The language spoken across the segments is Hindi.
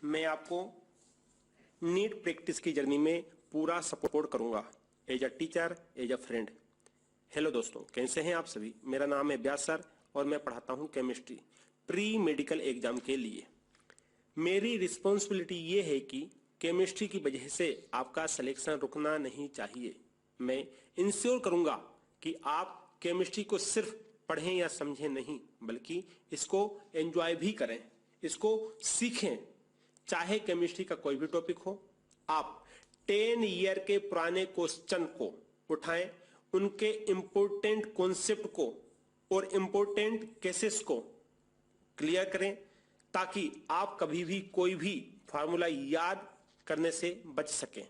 मैं आपको नीट प्रैक्टिस की जर्नी में पूरा सपोर्ट करूंगा as a teacher, as a friend. Hello दोस्तों, कैसे हैं आप सभी। मेरा नाम है व्यास सर और मैं पढ़ाता हूं केमिस्ट्री प्री मेडिकल एग्जाम के लिए। मेरी रिस्पॉन्सिबिलिटी ये है कि केमिस्ट्री की वजह से आपका सिलेक्शन रुकना नहीं चाहिए। मैं इंश्योर करूंगा कि आप केमिस्ट्री को सिर्फ पढ़ें या समझें नहीं, बल्कि इसको एंजॉय भी करें, इसको सीखें। चाहे केमिस्ट्री का कोई भी टॉपिक हो, आप 10 ईयर के पुराने क्वेश्चन को उठाएं, उनके इंपॉर्टेंट कॉन्सेप्ट को और इंपॉर्टेंट केसेस को क्लियर करें, ताकि आप कभी भी कोई भी फार्मूला याद करने से बच सकें।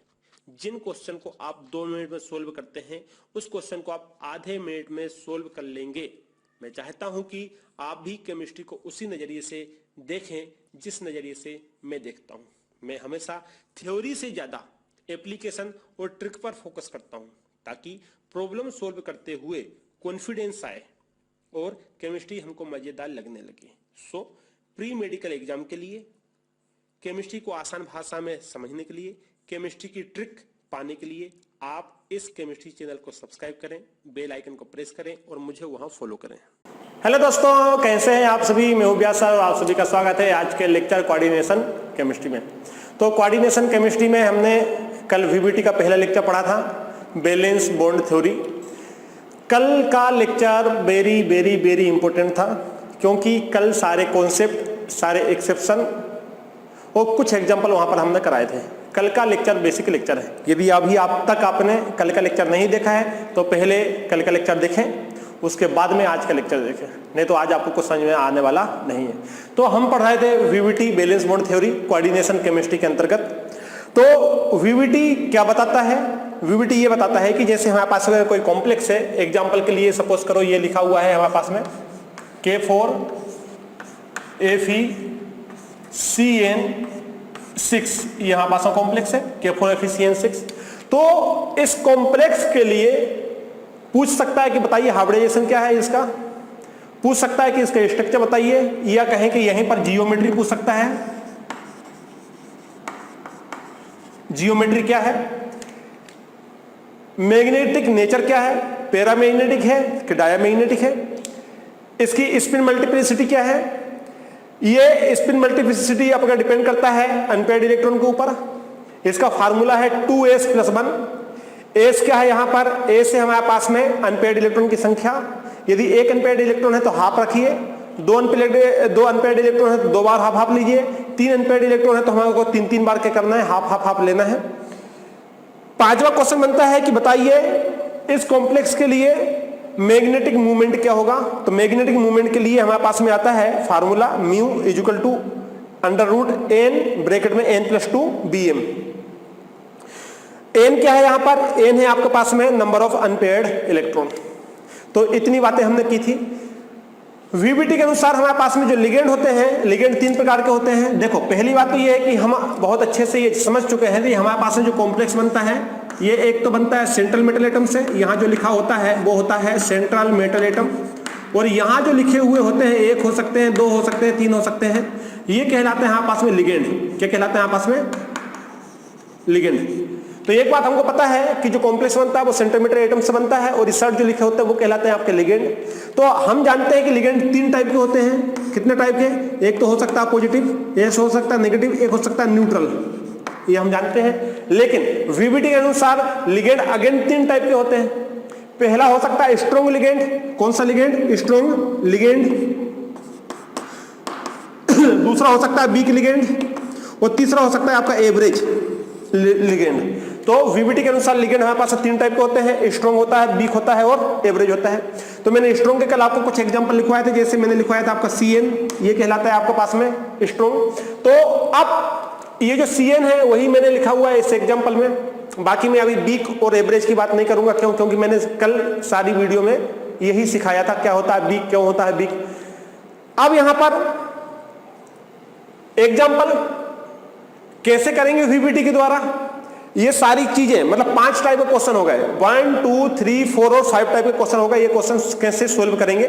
जिन क्वेश्चन को आप 2 मिनट में सोल्व करते हैं, उस क्वेश्चन को आप आधे मिनट में सोल्व कर लेंगे। मैं चाहता हूं कि आप भी केमिस्ट्री को उसी नजरिए से देखें जिस नजरिए से मैं देखता हूं। मैं हमेशा थ्योरी से ज्यादा एप्लीकेशन और ट्रिक पर फोकस करता हूं, ताकि प्रॉब्लम सोल्व करते हुए कॉन्फिडेंस आए और केमिस्ट्री हमको मजेदार लगने लगे। सो प्री मेडिकल एग्जाम के लिए, केमिस्ट्री को आसान भाषा में समझने के लिए, केमिस्ट्री की ट्रिक पाने के लिए आप इस केमिस्ट्री चैनल को सब्सक्राइब करें, बेल आइकन को प्रेस करें और मुझे वहां फॉलो करें। हेलो दोस्तों, कैसे हैं आप सभी। मैं हूं व्यास सर और आप सभी का स्वागत है आज के लेक्चर कोऑर्डिनेशन केमिस्ट्री में। तो कोऑर्डिनेशन केमिस्ट्री में हमने कल वीबीटी का पहला लेक्चर पढ़ा था, बैलेंस बॉन्ड थ्योरी। कल का lecture very very very important था, क्योंकि कल सारे कॉन्सेप्ट, सारे एक्सेप्शन और कुछ एग्जाम्पल वहां पर हमने कराए थे। कल का लेक्चर बेसिक लेक्चर है। यदि अभी आप तक आपने कल का लेक्चर नहीं देखा है तो पहले कल का लेक्चर देखें, उसके बाद में आज का लेक्चर देखें, नहीं तो आज आपको कुछ समझ में आने वाला नहीं है। तो हम पढ़ रहे थे VBT valence bond theory coordination chemistry के अंतर्गत। तो वीबीटी क्या बताता है? वीबीटी ये बताता है कि जैसे हमारे पास कोई कॉम्प्लेक्स है, एग्जाम्पल के लिए सपोज करो ये लिखा हुआ है हमारे पास में K4FeCN6, यहाँ पास कॉम्प्लेक्स है K4FeCN6। तो इस कॉम्प्लेक्स के लिए पूछ सकता है कि बताइए हाइब्रिडाइजेशन क्या है इसका, पूछ सकता है कि इसका स्ट्रक्चर बताइए, या कहें कि यहीं पर जियोमेट्री पूछ सकता है। जियोमेट्री क्या है, मैग्नेटिक नेचर क्या है, पैरामैग्नेटिक है कि डायमैग्नेटिक है, इसकी स्पिन मल्टीप्लिसिटी क्या है। ये स्पिन मल्टीप्लिसिटी आपका डिपेंड करता है अनपेयर्ड इलेक्ट्रॉन के ऊपर। इसका फार्मूला है 2s+1। एस क्या है यहाँ पर, एस है हमारे पास में अनपेयर्ड इलेक्ट्रॉन की संख्या। यदि एक अनपेयर्ड इलेक्ट्रॉन है तो हाफ रखिए, दो अनपेयर्ड इलेक्ट्रॉन है तो 2 बार हाफ हाफ लीजिए, 3 अनपेयर्ड इलेक्ट्रॉन है तो हमारे को 3 बार क्या करना है, हाफ हाफ हाफ लेना है। 5वां क्वेश्चन बनता है कि बताइए इस कॉम्प्लेक्स के लिए मैग्नेटिक मूवमेंट क्या होगा। तो मैग्नेटिक मूवमेंट के लिए हमारे पास में आता है formula mu equal to √n bracket में n+2 bm। n क्या है यहाँ पर, n है आपके पास में नंबर ऑफ अनपेयर्ड इलेक्ट्रॉन। तो इतनी बातें हमने की थी। वीबीटी के अनुसार हमारे पास में जो लिगेंड होते हैं, लिगेंड 3 प्रकार के होते हैं। देखो पहली बात तो ये है कि हम बहुत अच्छे से ये समझ चुके हैं कि हमारे पास में जो कॉम्प्लेक्स बनता है, ये एक तो बनता है सेंट्रल मेटल एटम से। यहाँ जो लिखा होता है वो होता है सेंट्रल मेटल एटम, और यहाँ जो लिखे हुए होते हैं 1 हो सकते हैं, 2 हो सकते हैं, 3 हो सकते हैं, ये कहलाते हैं हमारे पास में लिगेंड। क्या कहलाते हैं हमारे पास में, लिगेंड। तो एक बात हमको पता है कि जो कॉम्प्लेक्स बनता है वो सेंटीमीटर एटम से बनता है, और इस साइड जो लिखे होते हैं वो कहलाते हैं आपके लिगेंड। तो हम जानते हैं कि लिगेंड 3 टाइप के होते हैं। कितने टाइप के, एक तो हो सकता है पॉजिटिव, एक हो सकता है नेगेटिव, एक हो सकता है न्यूट्रल, ये हम जानते हैं। लेकिन वीबीटी के अनुसार लिगेंड अगेन 3 टाइप के होते हैं। पहला हो सकता है स्ट्रॉन्ग लिगेंड। कौन सा लिगेंड, स्ट्रॉन्ग लिगेंड। दूसरा हो सकता है वीक लिगेंड, और तीसरा हो सकता है आपका एवरेज लिगेंड। तो वीबीटी के अनुसार लिगेंड हमारे पास 3 टाइप के होते हैं, स्ट्रॉन्ग होता है, वीक होता है और एवरेज होता है। तो मैंने स्ट्रॉन्ग के कल आपको कुछ एग्जांपल लिखवाए थे, जैसे मैंने लिखवाया था आपका CN, ये कहलाता है आपके पास में स्ट्रॉन्ग। तो अब ये जो CN है वही मैंने लिखा हुआ है इस एग्जांपल में। बाकी मैं अभी वीक और एवरेज की बात नहीं करूंगा, क्यों, क्योंकि मैंने कल सारी वीडियो में यही सिखाया था क्या होता है वीक, क्यों होता है वीक। अब यहां पर एग्जांपल कैसे करेंगे वीबीटी के द्वारा, ये सारी चीजें, मतलब 5 टाइप के क्वेश्चन हो गए, 1 2 3 4 और 5 टाइप के क्वेश्चन हो गए। ये क्वेश्चन कैसे सोल्व करेंगे,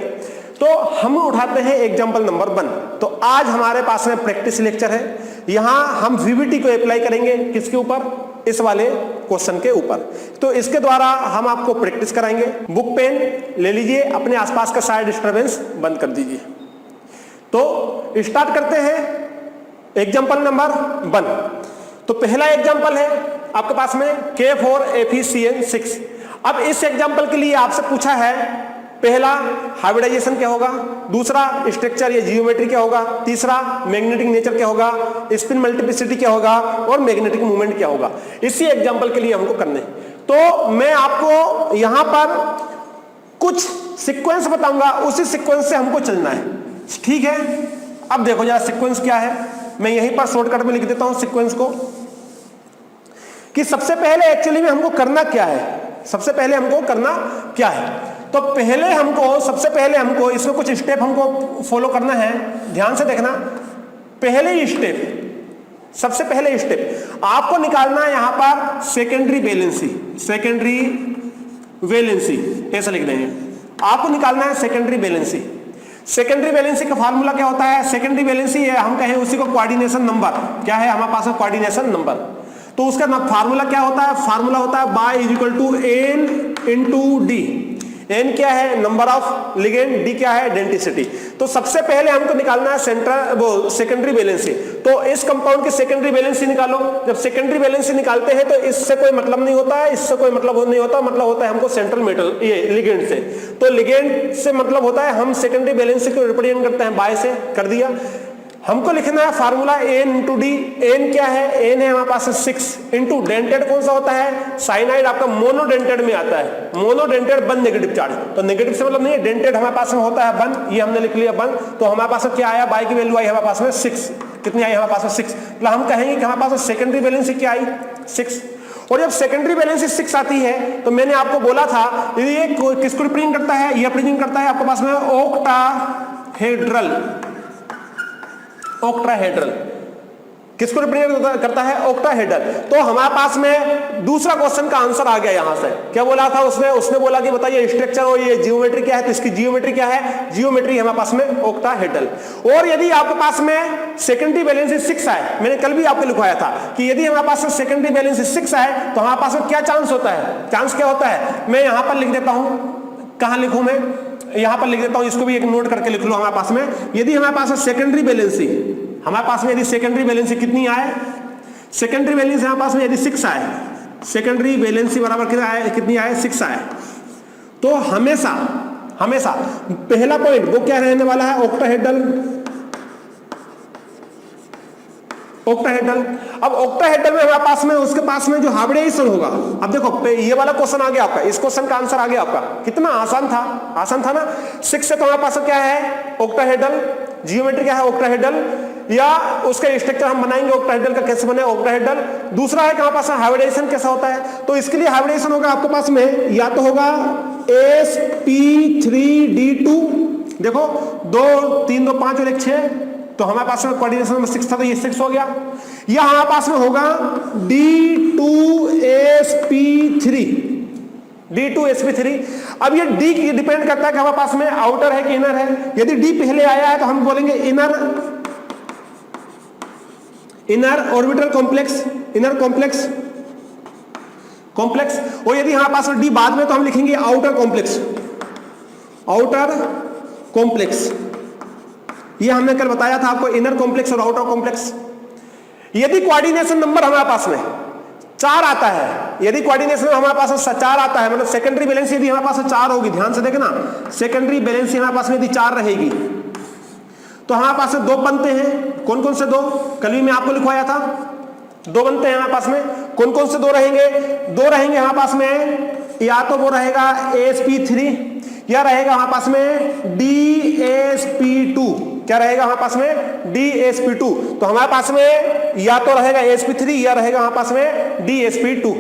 तो हम उठाते हैं एग्जांपल नंबर 1। तो आज हमारे पास में प्रैक्टिस लेक्चर है, यहां हम वीबीटी को अप्लाई करेंगे किसके ऊपर, इस वाले क्वेश्चन के ऊपर। तो इसके द्वारा हम आपको प्रैक्टिस कराएंगे। बुक पेन ले लीजिए, अपने आसपास का सारे डिस्टरबेंस बंद कर दीजिए। तो स्टार्ट करते हैं एग्जांपल नंबर 1। तो पहला एग्जांपल है आपके पास में K4FeCN6। अब इस एग्जांपल के लिए आपसे पूछा है, पहला हाइब्रिडाइजेशन क्या होगा, दूसरा स्ट्रक्चर या जियोमेट्री क्या होगा, तीसरा मैग्नेटिक नेचर क्या होगा, स्पिन मल्टीप्लिसिटी क्या होगा और मैग्नेटिक मूवमेंट क्या होगा। इसी एग्जांपल के लिए हमको करने। तो मैं आपको यहां पर कुछ सीक्वेंस बताऊंगा, उसी सीक्वेंस से हमको चलना है, ठीक है। अब देखो जरा सीक्वेंस क्या है, मैं यहीं पर शॉर्टकट में लिख देता हूं सीक्वेंस को, कि सबसे पहले एक्चुअली में हमको करना क्या है। सबसे पहले हमको करना क्या है, तो सबसे पहले हमको इसमें कुछ स्टेप हमको फॉलो करना है। ध्यान से देखना, सबसे पहले स्टेप आपको निकालना है यहां पर सेकेंडरी वैलेंसी, ऐसा लिख देंगे। आपको निकालना है सेकेंडरी वैलेंसी का फार्मूला क्या होता है। सेकेंडरी वैलेंसी है, हम कहें उसी को कोऑर्डिनेशन नंबर, क्या है हमारे पास में कोऑर्डिनेशन नंबर। तो उसका फार्मूला क्या होता है, फार्मूला होता है by is equal to n into D. n क्या है, नंबर ऑफ लिगेंड, d क्या है, डेंसिटी। तो सबसे पहले हमको निकालना है सेकेंडरी वैलेंसी। तो इस कंपाउंड की सेकेंडरी वैलेंसी निकालो। जब सेकेंडरी वैलेंसी निकालते हैं तो इससे कोई मतलब नहीं होता है, इससे कोई मतलब नहीं होता, मतलब होता है हमको सेंट्रल मेटल ये लिगेंड से। तो लिगेंड से मतलब होता है हम सेकेंडरी वैलेंसी को रिप्रेजेंट करते हैं बाय से, कर दिया। हमको लिखना है formula n into D. n क्या है, n है हमारे पास 6 इंटू डेंटेड कौन सा होता है, साइनाइड आपका मोनोडेंटेड में आता है। मोनोडेंटेड बन नेगेटिव चार्ज, तो नेगेटिव से मतलब नहीं है, डेंटेड हमारे पास में होता है बन, ये हमने लिख लिया बन। तो हमारे पास में क्या आया, बाई की वैल्यू आई हमारे पास में 6। कितनी आई हमारे पास में 6। मतलब हम कहेंगे कि हमारे पास में सेकेंडरी वैलेंसी क्या आई, 6। और जब सेकेंडरी वैलेंसी 6 आती है तो मैंने आपको बोला था ये किसको रिप्रेजेंट करता है, ये रिप्रेजेंट करता है आपके पास में ऑक्टाहेड्रल। किसको रिप्रेजेंट करता है, ऑक्टाहेड्रल। तो हमारे पास में दूसरा क्वेश्चन का आंसर आ गया। यहां से क्या बोला था उसने बोला कि बताइए स्ट्रक्चर और ये जियोमेट्री क्या है, तो इसकी जियोमेट्री क्या है, जियोमेट्री हमारे पास में ऑक्टाहेड्रल। और यदि आपके पास में सेकेंडरी वैलेंसी 6 आए, मैंने कल भी आपको लिखवाया था कि यदि हमारे पास सेकेंडरी वैलेंसी 6 आए तो हमारे पास में क्या चांस होता है, चांस क्या होता है, मैं यहां पर लिख देता हूं। कहां लिखूं मैं, यहां पर लिख देता हूं, इसको भी एक नोट करके लिख लो। हमारे पास में यदि हमारे पास सेकेंडरी वैलेंसी, हमारे पास में यदि सेकेंडरी वैलेंसी कितनी आए, सेकेंडरी वैलेंसी हमारे पास में यदि 6 आए, सेकेंडरी वैलेंसी बराबर कितनी आए, 6 आए, तो हमेशा पहला पॉइंट वो क्या रहने वाला है, ऑक्टाहेड्रल। अब ऑक्टाहेड्रल में हमारे पास में उसके पास में जो हाइब्रिडाइजेशन होगा, अब देखो ये वाला क्वेश्चन आ गया आपका, इस क्वेश्चन का आंसर आ गया आपका। कितना आसान था ना। 6 से तो हमारे पास क्या है, ऑक्टाहेड्रल। जियोमेट्री क्या है, ऑक्टाहेड्रल, या उसका स्ट्रक्चर हम बनाएंगे ऑक्टाहेड्रल का, कैसे बने ऑक्टाहेड्रल। दूसरा है कि हमारे पास हाइब्रिडाइजेशन कैसा होता है, तो इसके लिए हाइब्रिडाइजेशन होगा आपके पास में या तो होगा sp3d2। देखो 2 3 2 5 और 1 6, तो हमारे पास में कोऑर्डिनेशन में 6 था, तो ये 6 हो गया। या हमारे पास में होगा D2sp3। अब ये D की डिपेंड करता है कि हमारे पास में आउटर है कि इनर है। यदि D पहले आया है तो हम बोलेंगे इनर ऑर्बिटल कॉम्प्लेक्स। और यदि हमारे पास में D बाद में तो हम लिखेंगे आउटर कॉम्प्लेक्स। ये हमने कल बताया था आपको, इनर कॉम्प्लेक्स और आउटर कॉम्प्लेक्स। यदि कोऑर्डिनेशन नंबर हमारे पास में 4 आता है, यदि कोऑर्डिनेशन हमारे पास 4 आता है, मतलब सेकेंडरी वैलेंसी यदि हमारे पास 4 होगी, ध्यान से देखना, सेकेंडरी वैलेंसी हमारे पास में यदि 4 रहेगी तो हमारे पास 2 बनते हैं। कौन कौन से 2, कल भी मैं आपको लिखवाया था, 2 बनते हैं हमारे पास में। कौन कौन से 2 रहेंगे, 2 रहेंगे हमारे पास में, या तो वो रहेगा sp3 या रहेगा हमारे पास में dsp2। क्या रहेगा हमारे पास में, dsp2। तो हमारे पास में या तो रहेगा sp3 या रहेगा हमारे पास में dsp2।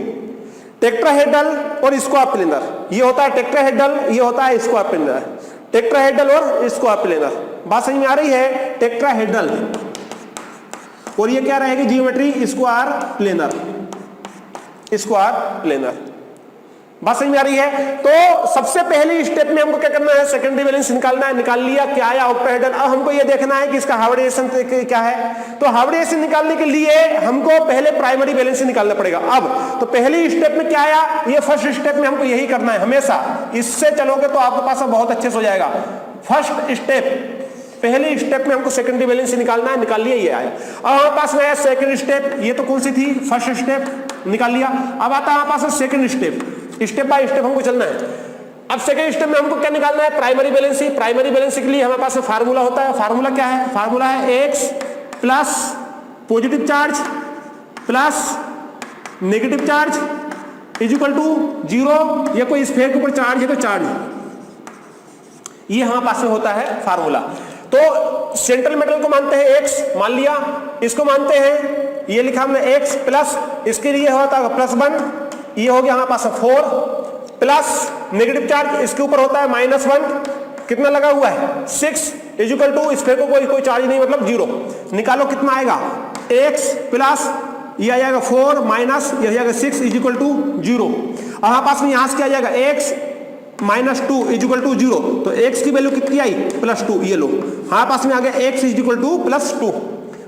टेट्राहेड्रल और स्क्वायर प्लेनर, ये होता है टेट्राहेड्रल, ये होता है स्क्वायर प्लेनर। टेट्राहेड्रल और स्क्वायर प्लेनर, बात समझ में आ रही है। टेट्राहेड्रल और ये क्या रहेगी, जियोमेट्री स्क्वायर प्लेनर। बात समझ में आ रही है? तो सबसे पहली स्टेप में हमको क्या करना है, सेकेंडरी बैलेंस निकालना है। निकाल लिया, क्या आया ऑक्टाहेड्रल। अब हमको ये देखना है कि इसका हार्मोनाइजेशन क्या है। तो हार्मोनाइजेशन निकालने के लिए हमको पहले प्राइमरी बैलेंस निकालना पड़ेगा। अब तो पहली स्टेप में क्या आया, ये फर्स्ट स्टेप में हमको यही करना है हमेशा। इससे चलोगे तो आपके पास बहुत अच्छे से हो जाएगा। फर्स्ट स्टेप, पहले स्टेप में हमको सेकेंडरी बैलेंस निकालना है। निकाल लिया, ये आया। अब हमारे पास में है सेकंड स्टेप, ये तो कौन सी थी, फर्स्ट स्टेप, निकाल लिया। अब आता है हमारे पास second step, step by step हमको चलना है। अब सेकंड स्टेप में हमको क्या निकालना है, प्राइमरी बैलेंस। प्राइमरी बैलेंस के लिए हमारे पास फार्मूला होता है। फार्मूला क्या है, फार्मूला है x plus positive charge plus negative charge is equal to 0। या कोई स्फीयर के ऊपर चार्ज है तो चार्ज, ये हमारे पास में होता है फार्मूला। तो सेंट्रल मेटल को मानते हैं x, मान लिया। इसको मानते हैं, ये लिखा हमने x प्लस, इसके लिए होता है +1, ये हो गया हमारे पास 4 प्लस नेगेटिव चार्ज इसके ऊपर होता है -1, कितना लगा हुआ है 6 इज इक्वल टू, इस पे को कोई चार्ज नहीं मतलब 0। निकालो कितना आएगा, x प्लस ये आ जाएगा 4 माइनस ये आ जाएगा 6 इज इक्वल टू 0। हमारे पास में यहां से क्या आ जाएगा, x -2 इज इक्वल टू 0। तो x की वैल्यू कितनी आई, +2। ये लो हमारे पास में आ गया x इज इक्वल टू +2।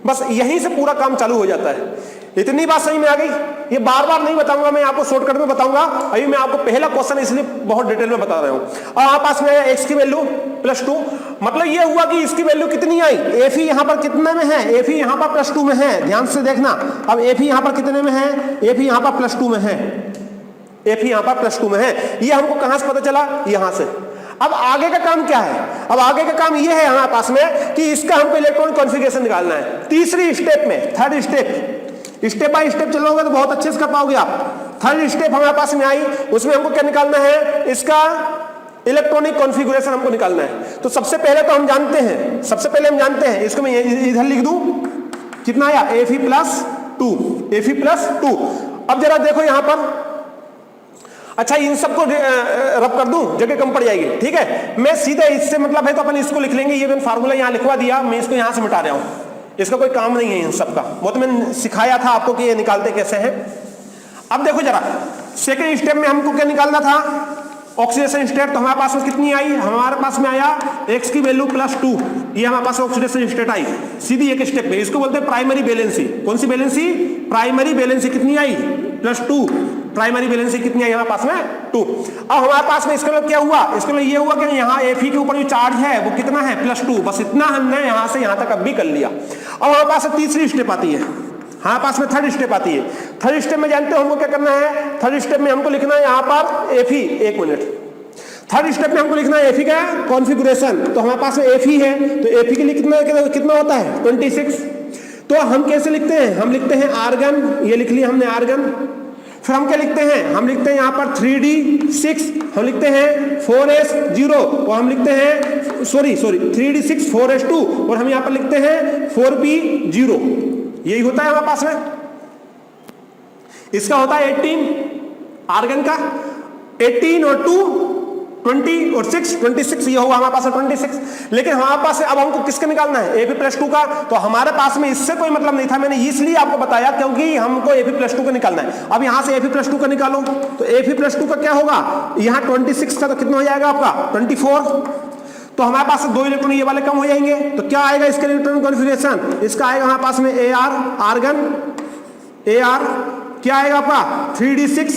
बस यहीं से पूरा काम चालू हो जाता है। इतनी बात सही में आ गई। ये बार बार नहीं बताऊंगा, मैं आपको शॉर्टकट में बताऊंगा। अभी मैं आपको पहला क्वेश्चन इसलिए बहुत डिटेल में बता रहा हूं। और हमारे पास में है x की वैल्यू +2। मतलब ये हुआ कि इसकी वैल्यू कितनी आई, Fe यहां पर कितने में है, Fe यहां पर +2 में है, ध्यान से देखना। अब Fe यहां पर कितने में है, Fe यहां पर +2 में है, Fe यहां पर +2 में है। ये हमको कहां से पता चला, यहां से। अब आगे का काम क्या है, अब आगे का काम ये है हमारे पास में कि इसका हमको इलेक्ट्रॉनिक कॉन्फ़िगरेशन निकालना है। तीसरी स्टेप में, third step, step by step चलोगे तो बहुत अच्छे से कर पाओगे आप। थर्ड स्टेप हमारे पास में आई, उसमें हमको क्या निकालना है, इसका इलेक्ट्रॉनिक कॉन्फ़िगरेशन हमको निकालना है। तो सबसे पहले तो हम जानते हैं, सबसे पहले हम जानते हैं, इसको मैं इधर लिख दूं, कितना आया Fe+2, Fe+2। अब जरा देखो यहां पर, अच्छा इन सबको रब कर दूं, जगह कम पड़ जाएगी, ठीक है। मैं सीधे इससे मतलब है तो अपन इसको लिख लेंगे। ये मैंने फार्मूला यहां लिखवा दिया, मैं इसको यहां से मिटा रहा हूं, इसका कोई काम नहीं है इन सब का। वो तो मैंने सिखाया था आपको कि ये निकालते कैसे हैं। अब देखो जरा, सेकंड स्टेप में हमको क्या निकालना था, ऑक्सीडेशन स्टेट। तो हमारे पास में कितनी आई, हमारे पास में आया x की वैल्यू +2, ये हमारे पास ऑक्सीडेशन स्टेट आई सीधी एक स्टेप में। इसको बोलते हैं प्राइमरी बैलेंसी। कौन सी बैलेंसी, प्राइमरी बैलेंसी। कितनी आई, +2। प्राइमरी बैलेंसी कितनी आई हमारे पास में, 2। अब हमारे पास में इसके लिए क्या हुआ, इसके लिए ये हुआ कि यहाँ Fe के ऊपर जो चार्ज है वो कितना है, +2। बस इतना हमने यहाँ से यहाँ तक अब भी कर लिया। अब हमारे पास तीसरी स्टेप आती है, हमारे पास में थर्ड स्टेप आती है। थर्ड स्टेप में जानते हो हमको क्या करना है, थर्ड स्टेप में हमको लिखना है यहाँ पर Fe, एक मिनट, थर्ड स्टेप में हमको लिखना है Fe का कॉन्फ़िगरेशन। तो हमारे पास में Fe है, तो Fe के लिए कितना होता है, 26। तो हम कैसे लिखते हैं, हम लिखते हैं आर्गन, ये लिख लिया हमने आर्गन। फिर हम क्या लिखते हैं, हम लिखते हैं यहाँ पर 3d6, हम लिखते हैं 4s0, और हम लिखते हैं सॉरी 3d6 4s2, और हम यहाँ पर लिखते हैं 4p0। यही होता है हमारे पास में। इसका होता है 18 आर्गन का, 18 और 2 20 और 6 26, ये होगा हमारे पास 26। लेकिन हमारे पास अब हमको किसका निकालना है, Fe+2 का। तो हमारे पास में इससे कोई मतलब नहीं था, मैंने इसलिए आपको बताया क्योंकि हमको Fe+2 का निकालना है। अब यहां से Fe+2 का निकालो, तो Fe+2 का क्या होगा, यहां 26 का तो कितना हो जाएगा आपका 24। तो हमारे पास 2 इलेक्ट्रॉन ये वाले कम हो जाएंगे। तो क्या आएगा इसका इलेक्ट्रॉनिक कॉन्फ़िगरेशन, इसका आएगा हमारे पास में Ar आर्गन, Ar क्या आएगा आपका 3d6,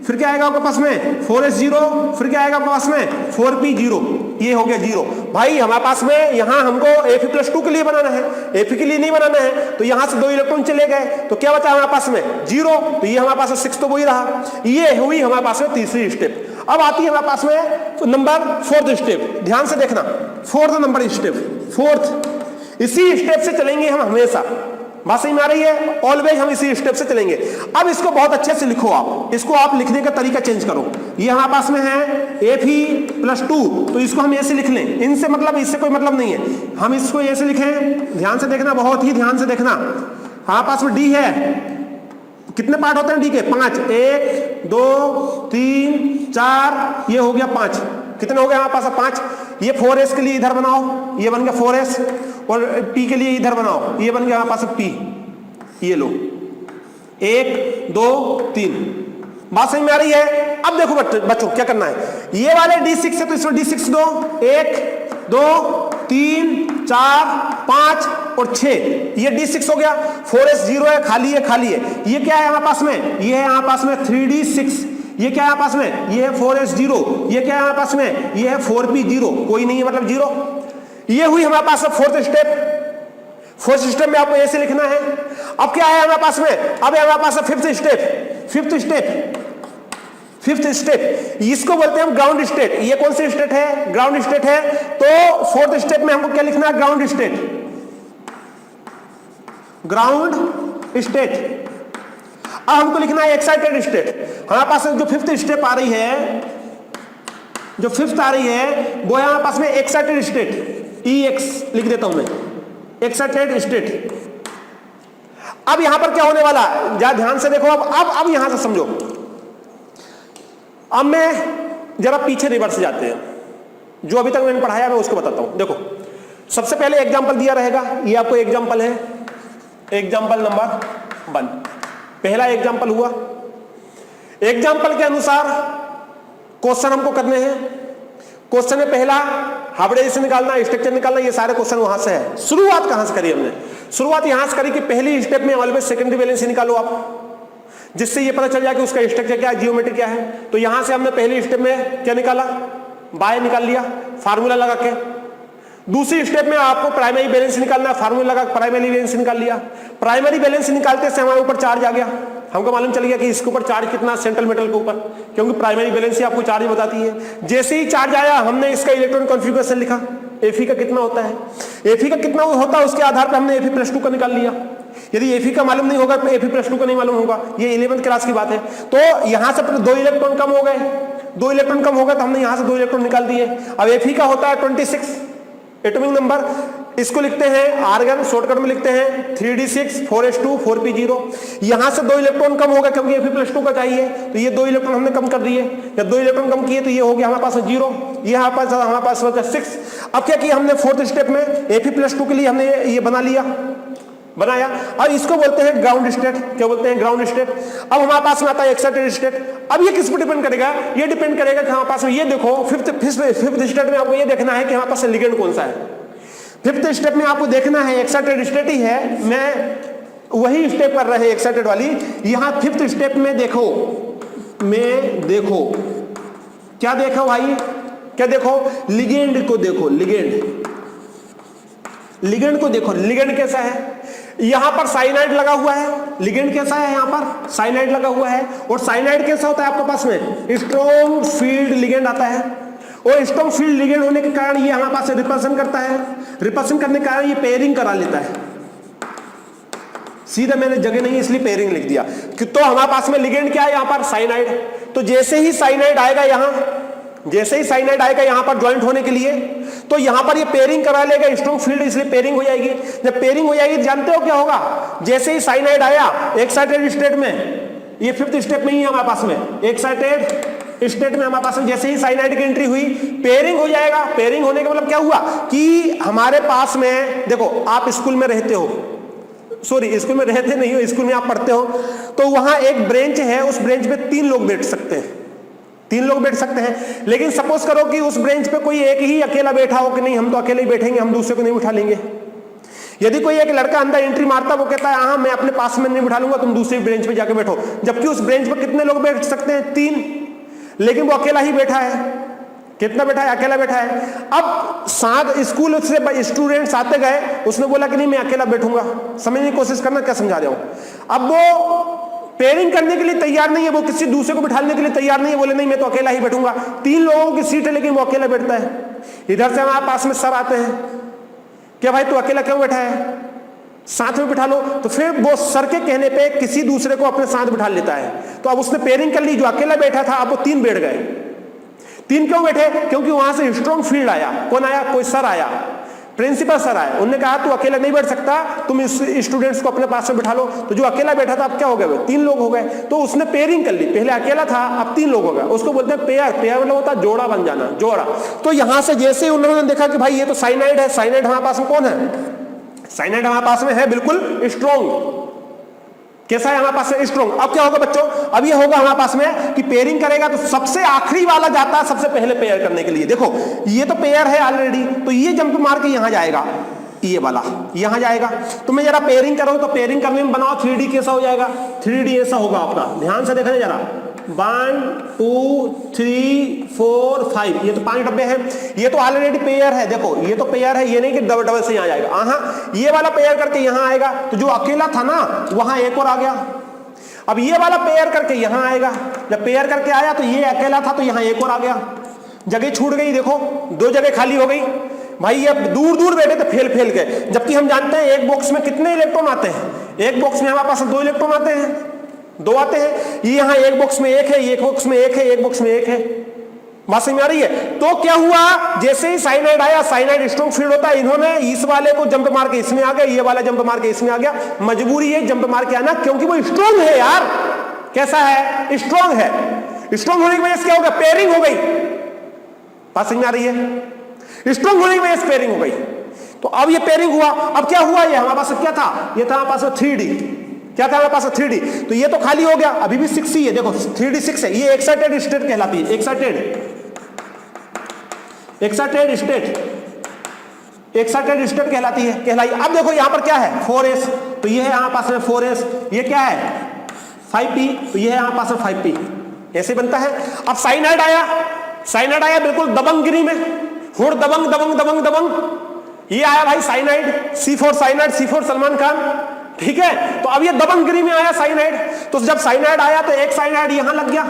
फिर क्या आएगा आपके पास में 4s0, फिर क्या आएगा आपके पास में 4p0। ये हो गया 0। भाई हमारे पास में यहां हमको Fe+2 के लिए बनाना है, Fe के लिए नहीं बनाना है। तो यहां से 2 इलेक्ट्रॉन चले गए, तो क्या बचा हमारे पास में 0। तो ये हमारे पास 6 तो वही रहा। ये हुई हमारे पास में तीसरी स्टेप। अब आती है हमारे पास में नंबर 4th स्टेप, ध्यान से देखना, 4th नंबर स्टेप, 4th। इसी स्टेप से चलेंगे हम हमेशा, बात सही में आ रही है, ऑलवेज हम इसी स्टेप से चलेंगे। अब इसको बहुत अच्छे से लिखो, आप इसको आप लिखने का तरीका चेंज करो। ये हमारे पास में है Fe+2, तो इसको हम ऐसे लिख लें, इनसे मतलब इससे कोई मतलब नहीं है, हम इसको ऐसे लिखें। ध्यान से देखना, बहुत ही ध्यान से देखना। हमारे पास में D है, कितने पार्ट होते हैं D के, 5, 1 2 3 4, ये हो गया 5। कितने हो गए हमारे पास 5। ये 4s के लिए इधर बनाओ, ये बन गया 4s, और p के लिए इधर बनाओ, ये बन गया हमारे पास p। ये लो 1 2 3, बात समझ में आ रही है? अब देखो बच्चों क्या करना है, ये वाले D6 है तो इसमें D6 दो, 1 2 3 4 5 और 6, ये D6 हो गया। 4s 0 है, खाली है, खाली है। ये क्या है हमारे पास में, ये है हमारे पास में 3D6, ये क्या है हमारे पास में, ये है 4s 0, ये क्या है हमारे पास में, ये है 4p 0, कोई नहीं है मतलब 0। ये हुई हमारे पास फोर्थ स्टेप। फोर्थ स्टेप में आपको ऐसे लिखना है। अब क्या है हमारे पास में, अब है हमारे पास फिफ्थ स्टेप। फिफ्थ स्टेप इसको बोलते हैं हम ग्राउंड स्टेट। ये कौन सी स्टेट है, ग्राउंड स्टेट है। तो फोर्थ स्टेप में हमको क्या लिखना है, ग्राउंड स्टेट, ग्राउंड स्टेट। अब हमको लिखना है एक्साइटेड स्टेट। हमारे पास जो फिफ्थ स्टेप आ रही है, जो फिफ्थ आ रही है वो है हमारे पास में एक्साइटेड स्टेट, EX लिख देता हूं मैं, एक्साइटेड स्टेट। अब यहां पर क्या होने वाला, जरा ध्यान से देखो। अब यहां से समझो। अब मैं जरा पीछे रिवर्स जाते हैं, जो अभी तक मैंने पढ़ाया मैं उसको बताता हूं। देखो सबसे पहले एग्जांपल दिया रहेगा, ये आपको एग्जांपल है, एग्जांपल नंबर 1, पहला एग्जांपल हुआ। एग्जांपल के अनुसार क्वेश्चन हमको करने हैं। क्वेश्चन में पहला हार्डवेयर से निकालना, स्ट्रक्चर निकालना, ये सारे क्वेश्चन वहां से है। शुरुआत कहां से करी हमने, शुरुआत यहां से करी कि पहली स्टेप में ऑलवेज सेकेंडरी वैलेंसी निकालो आप, जिससे ये पता चल जाए कि उसका स्ट्रक्चर क्या है, जियोमेट्री क्या है। तो यहां से हमने पहली स्टेप में क्या निकाला, बाय निकाल लिया फार्मूला लगा के। दूसरी स्टेप में आपको प्राइमरी बैलेंस निकालना, फार्मूला लगा प्राइमरी बैलेंस निकाल लिया। प्राइमरी बैलेंस निकालते से हमारे ऊपर चार्ज आ गया, हमको मालूम चल गया कि इसके ऊपर चार्ज कितना, सेंट्रल मेटल के ऊपर, क्योंकि प्राइमरी बैलेंस ही आपको चार्ज बताती है। जैसे ही चार्ज आया हमने इसका इलेक्ट्रॉन कॉन्फ़िगरेशन लिखा, Fe का कितना होता है, Fe का कितना होता है उसके आधार पर हमने Fe+2 का निकाल लिया। यदि Fe का मालूम नहीं होगा तो Fe+2 का नहीं मालूम होगा, ये 11th क्लास की बात है। तो यहां से 2 इलेक्ट्रॉन कम हो गए, 2 इलेक्ट्रॉन कम हो गए तो हमने यहां से 2 इलेक्ट्रॉन निकाल दिए। अब Fe का होता है 26 एटॉमिक नंबर, इसको लिखते हैं आर्गन, शॉर्टकट में लिखते हैं 3d6 4s2 4p0। यहां से 2 इलेक्ट्रॉन कम होगा क्योंकि Fe+2 का चाहिए, तो ये 2 इलेक्ट्रॉन हमने कम कर दिए। जब 2 इलेक्ट्रॉन कम किए तो ये हो गया हमारे पास 0, ये हमारे पास 6। अब क्या किया हमने फोर्थ स्टेप में, Fe+2 के लिए हमने ये बनाया। अब इसको बोलते हैं ग्राउंड स्टेट। क्या बोलते हैं, ग्राउंड स्टेट। अब हमारे पास में आता है एक्साइटेड स्टेट। अब ये किस पर डिपेंड करेगा, ये डिपेंड करेगा कि हमारे पास में, ये देखो फिफ्थ स्टेट में आपको ये देखना है कि हमारे पास लिगेंड कौन सा है। फिफ्थ स्टेप में आपको देखना है एक्साइटेड स्टेट ही है, मैं वही स्टेप कर रहे हैं एक्साइटेड वाली। यहां फिफ्थ स्टेप में देखो, क्या देखो भाई, क्या देखो, लिगेंड को देखो, लिगेंड को देखो। लिगेंड कैसा है, यहां पर साइनाइड लगा हुआ है। लिगेंड कैसा है, यहां पर साइनाइड लगा हुआ है। और साइनाइड कैसा होता है आपके पास में, स्ट्रॉन्ग फील्ड लिगेंड आता है। और स्ट्रॉन्ग फील्ड लिगेंड होने के कारण ये हमारे पास रिपल्सन करता है। रिपल्सन करने के कारण ये पेयरिंग करा लेता है। सीधा मैंने जगह नहीं इसलिए पेयरिंग लिख दिया। तो हमारे पास में लिगेंड क्या है, यहां पर साइनाइड। तो जैसे ही साइनाइड आएगा यहां पर ज्वाइंट होने के लिए, तो यहां पर ये पेयरिंग करा लेगा, स्ट्रॉन्ग फील्ड, इसलिए पेयरिंग हो जाएगी। जब पेयरिंग हो जाएगी जानते हो क्या होगा, जैसे ही साइनाइड आया एक्साइटेड स्टेट में, ये फिफ्थ स्टेप में ही है हमारे पास में, एक्साइटेड स्टेट में हमारे पास में जैसे ही साइनाइड की एंट्री हुई, पेयरिंग हो जाएगा। पेयरिंग होने का मतलब क्या हुआ कि हमारे पास में, देखो आप स्कूल में रहते हो, सॉरी स्कूल में रहते नहीं हो, स्कूल में आप पढ़ते हो, तो वहां एक ब्रेंच है, उस ब्रेंच पे 3 लोग बैठ सकते हैं, 3 लोग बैठ सकते हैं। लेकिन सपोज करो कि उस ब्रेंच पे कोई एक ही अकेला बैठा हो कि नहीं हम तो अकेले ही बैठेंगे, हम दूसरे को नहीं उठा लेंगे। यदि कोई एक लड़का अंदर एंट्री मारता, वो कहता है हाँ मैं अपने पास में नहीं बिठा लूंगा, तुम दूसरी ब्रेंच पे जाके बैठो, जबकि उस ब्रेंच पे कितने लोग बैठ सकते हैं, 3, लेकिन वो अकेला ही बैठा है। कितना बैठा है, अकेला बैठा है। अब साथ स्कूल से स्टूडेंट्स आते गए, उसने बोला कि नहीं मैं अकेला बैठूंगा। समझने की कोशिश करना क्या समझा रहा हूं। अब वो पेयरिंग करने के लिए तैयार नहीं है, वो किसी दूसरे को बिठाने के लिए तैयार नहीं है, बोले नहीं मैं तो अकेला ही बैठूंगा। 3 लोगों की सीट है लेकिन वो अकेला बैठता है। इधर से हमारे पास में सर आते हैं, क्या भाई तू अकेला क्यों बैठा है, साथ में बिठा लो। तो फिर वो सर के कहने पे किसी दूसरे को अपने साथ बिठा लेता है। तो अब उसने पेयरिंग कर ली, जो अकेला बैठा था अब वो 3 बैठ गए। 3 क्यों बैठे, क्योंकि वहां से स्ट्रॉन्ग फील्ड आया। कौन आया, कोई सर आया, प्रिंसिपल सर आए, उन्होंने कहा तू अकेला नहीं बैठ सकता, तुम इस स्टूडेंट्स को अपने पास में बिठा लो। तो जो अकेला बैठा था अब क्या हो गया, 3 लोग हो गए। तो उसने पेयरिंग कर ली, पहले अकेला था अब 3 लोग हो गए, उसको बोलते हैं पेयर। पेयर मतलब होता है जोड़ा बन जाना, जोड़ा। तो यहां से जैसे ही उन्होंने देखा कि भाई ये तो साइनाइड है, साइनाइड हमारे पास में कौन है, साइनाइड हमारे पास में है बिल्कुल स्ट्रॉन्ग, कैसा है हमारे पास में स्ट्रॉन्ग। अब क्या होगा बच्चों, अब ये होगा हमारे पास में कि पेयरिंग करेगा तो सबसे आखिरी वाला जाता है सबसे पहले पेयर करने के लिए। देखो ये तो पेयर है ऑलरेडी, तो ये जंप मार के यहां जाएगा, ये वाला यहां जाएगा। तो मैं जरा पेयरिंग करूं तो पेयरिंग करने में बनाओ 3D कैसा हो जाएगा, 3D ऐसा होगा आपका, ध्यान से देखना जरा। 1 2 3 4 5, ये तो 5 डब्बे हैं, ये तो ऑलरेडी पेयर है। देखो ये तो पेयर है, ये नहीं कि डबल डबल से यहां जाएगा। हाँ ये वाला पेयर करके यहां आएगा, तो जो अकेला था ना वहां एक और आ गया। अब ये वाला पेयर करके यहां आएगा, जब पेयर करके आया तो ये अकेला था तो यहां एक और आ गया, जगह छूट गई। देखो 2 जगह खाली हो गई भाई, ये दूर दूर बैठे थे फेल फेल के, जबकि हम जानते हैं एक बॉक्स में कितने इलेक्ट्रॉन आते हैं, एक बॉक्स में हमारे पास 2 इलेक्ट्रॉन आते हैं, 2 आते हैं। ये यहां एक बॉक्स में 1 है, एक बॉक्स में 1 है, एक बॉक्स में 1 है। बात समझ में आ रही है। तो क्या हुआ, जैसे ही साइनाइड आया, साइनाइड स्ट्रॉन्ग फील्ड होता है, इन्होंने इस वाले को जंप मार के इसमें आ गया, ये वाला जंप मार के इसमें आ गया। मजबूरी है जंप मार के आना, क्योंकि वो स्ट्रॉन्ग है यार। कैसा है, स्ट्रॉन्ग है। स्ट्रॉन्ग होने की वजह से क्या हो गया, पेयरिंग हो गई। बात समझ में आ रही है, स्ट्रॉन्ग होने की वजह से पेयरिंग हो गई। तो अब ये पेयरिंग हुआ, अब क्या हुआ, ये हमारे पास क्या था, ये था हमारे पास 3D, क्या था हमारे पास 3D, तो ये तो खाली हो गया, अभी भी 6 ही है। देखो 3D 6 है, ये एक्साइटेड स्टेट कहलाती है, एक्साइटेड स्टेट कहलाती है, कहलाई। अब देखो यहां पर क्या है 4s, तो ये है हमारे पास में 4s, ये क्या है 5p, तो ये है हमारे पास में 5p, ऐसे बनता है। अब साइनाइड आया बिल्कुल दबंगगिरी में, हुड़ दबंग दबंग दबंग दबंग, ये आया भाई cyanide, C4 cyanide, C4 Salman Khan, ठीक है। तो अब ये दबंगगिरी में आया साइनाइड, तो जब साइनाइड आया तो एक साइनाइड यहां लग गया।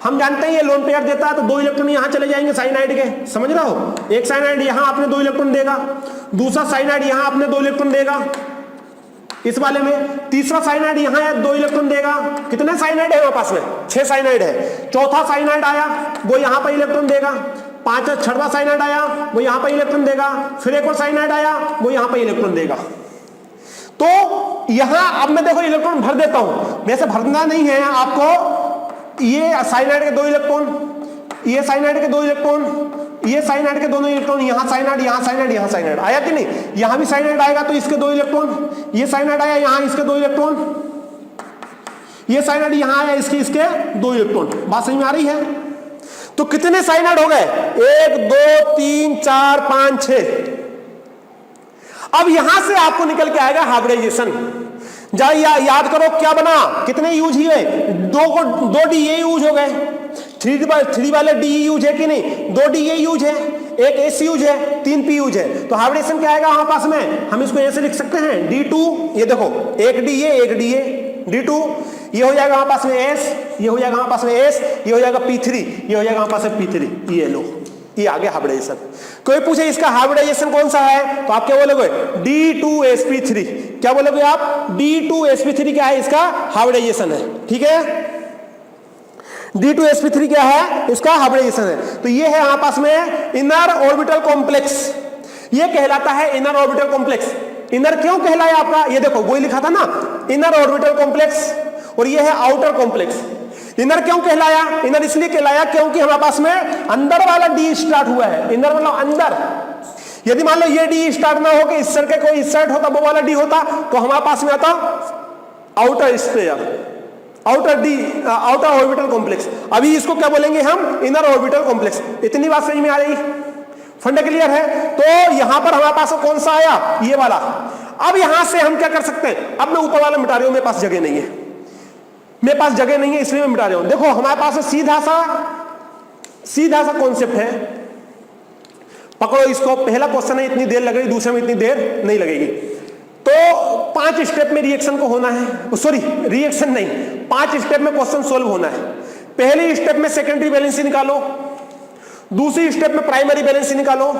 हम जानते हैं ये लोन पेयर देता है, तो 2 इलेक्ट्रॉन यहां चले जाएंगे साइनाइड के, समझ रहे हो। एक साइनाइड यहां आपने 2 इलेक्ट्रॉन देगा, दूसरा साइनाइड यहां आपने 2 इलेक्ट्रॉन देगा इस वाले में, तीसरा साइनाइड यहां है 2 इलेक्ट्रॉन देगा। कितने साइनाइड है हमारे पास में, 6 साइनाइड है। चौथा साइनाइड आया वो यहां पर इलेक्ट्रॉन देगा, 6वां साइनाइड आया वो यहां पर इलेक्ट्रॉन देगा, फिर एक और साइनाइड आया वो यहां पर इलेक्ट्रॉन देगा। तो यहां अब मैं देखो इलेक्ट्रॉन भर देता हूं, वैसे भरना नहीं है आपको, ये साइनाइड के 2 इलेक्ट्रॉन, ये साइनाइड के 2 इलेक्ट्रॉन, ये साइनाइड के दोनों इलेक्ट्रॉन, यहां साइनाइड यहां साइनाइड यहां साइनाइड आया कि नहीं, यहां भी साइनाइड आएगा तो इसके 2 इलेक्ट्रॉन, ये साइनाइड आया यहां इसके 2 इलेक्ट्रॉन, ये साइनाइड यहां आया इसके 2 इलेक्ट्रॉन। बात समझ में आ रही है। तो कितने साइनाइड हो गए, 1 2 3 4 5 6। अब यहां से आपको निकल के आएगा हाइब्रिडाइजेशन। याद करो क्या बना, कितने यूज हुए, 2 डी ये यूज हो गए, 3 वाले डी यूज है कि नहीं, 2 डी ये यूज है, एक एस यूज है, 3 पी यूज है। तो हाइब्रिडेशन क्या आएगा हमारे पास में, हम इसको ऐसे लिख सकते हैं D2, ये देखो एक डी ये D2, ये हो जाएगा हमारे पास में S, ये हो जाएगा हमारे पास में S, ये हो जाएगा P3, ये हो जाएगा हमारे पास में P3, ये लो, ये आगे हाइब्रिडाइजेशन। कोई पूछे इसका हाइब्रिडाइजेशन कौन सा है, तो आप क्या बोलोगे D2sp3, क्या बोलोगे आप D2sp3 क्या है, इसका हाइब्रिडाइजेशन है, ठीक है। D2sp3 क्या है, इसका हाइब्रिडाइजेशन है। तो ये है हमारे पास में इनर ऑर्बिटल कॉम्प्लेक्स, ये कहलाता है इनर ऑर्बिटल कॉम्प्लेक्स। इनर क्यों कहलाया आपका, ये देखो वही लिखा था ना, इनर ऑर्बिटल कॉम्प्लेक्स, और ये है आउटर कॉम्प्लेक्स। इनर क्यों कहलाया, इनर इसलिए कहलाया क्योंकि हमारे पास में अंदर वाला डी स्टार्ट हुआ है, इनर मतलब अंदर। यदि मान लो ये डी स्टार्ट ना हो कि इस सर के कोई इस साइड होता, वो वाला डी होता, तो हमारे पास में आता outer sphere, outer orbital complex. अभी इसको क्या बोलेंगे हम, इनर ऑर्बिटल कॉम्प्लेक्स। इतनी बात समझ में आ रही, फंडा क्लियर है। तो यहां पर हमारे पास कौन सा आया, ये वाला। अब यहां से हम क्या कर सकते हैं, अब मैं ऊपर वाला मिटा रही हूं, मेरे पास जगह नहीं है, मेरे पास जगह नहीं है इसलिए मैं मिटा रहा हूं। देखो हमारे पास सीधा सा कॉन्सेप्ट है, पकड़ो इसको। पहला क्वेश्चन है, इतनी देर लग रही, दूसरे में इतनी देर नहीं लगेगी। तो 5 स्टेप में रिएक्शन को होना है, सॉरी रिएक्शन नहीं, 5 स्टेप में क्वेश्चन सोल्व होना है। पहले स्टेप में सेकेंडरी बैलेंस निकालो, दूसरी स्टेप में प्राइमरी बैलेंस निकालो,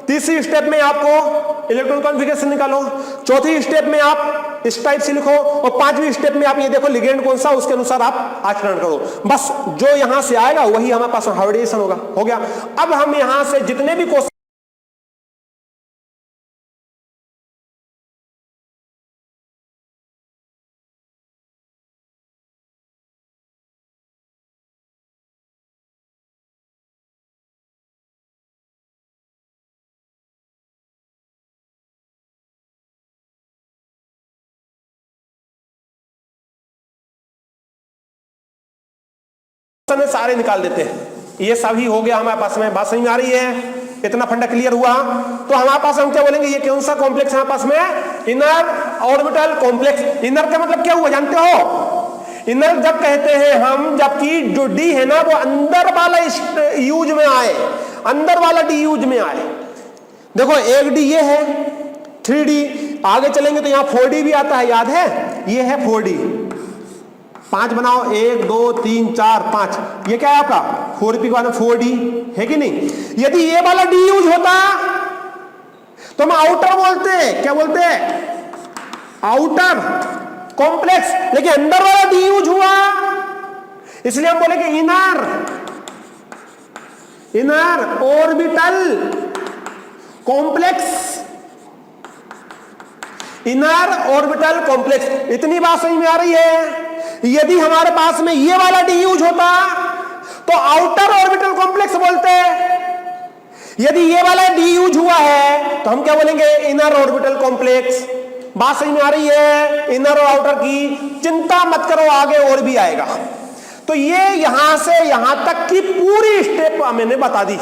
तीसरी स्टेप में आपको इलेक्ट्रॉन कॉन्फ़िगरेशन निकालो, चौथी स्टेप में आप इस टाइप से लिखो, और 5वीं स्टेप में आप ये देखो लिगेंड कौन सा, उसके अनुसार आप आचरण करो। बस जो यहां से आएगा वही हमारे पास हाइब्रिडेशन होगा, हो गया। अब हम यहां से जितने भी क्वेश्चन सारे निकाल देते हैं। ये सभी हो गया हमारे पास में, बात समझ में आ रही है? इतना फंडा क्लियर हुआ। तो हमारे पास हम क्या बोलेंगे, ये कौन सा कॉम्प्लेक्स हमारे पास में? Inner orbital complex. इनर का मतलब क्या हुआ जानते हो? इनर जब कहते हैं हम, जबकि जो डी है ना वो अंदर वाला यूज में आए, अंदर वाला डी यूज में आए। देखो एक डी ये है 3D, आगे चलेंगे तो यहाँ 4D भी आता है, याद है? ये है 4D। 5 बनाओ, 1 2 3 4 5, ये क्या है आपका 4p के बाद में 4D है कि नहीं? यदि ये वाला डी यूज होता तो हम आउटर बोलते हैं, क्या बोलते हैं? Outer complex. लेकिन अंदर वाला डी यूज हुआ इसलिए हम बोलेंगे inner orbital complex. Inner orbital complex. इतनी बात समझ में आ रही है? यदि हमारे पास में ये वाला डी यूज होता तो आउटर ऑर्बिटल कॉम्प्लेक्स बोलते हैं। यदि ये वाला डी यूज हुआ है तो हम क्या बोलेंगे? Inner orbital complex. बात समझ में आ रही है? इनर और आउटर की चिंता मत करो, आगे और भी आएगा। तो ये यहां से यहां तक की पूरी स्टेप मैंने बता दी,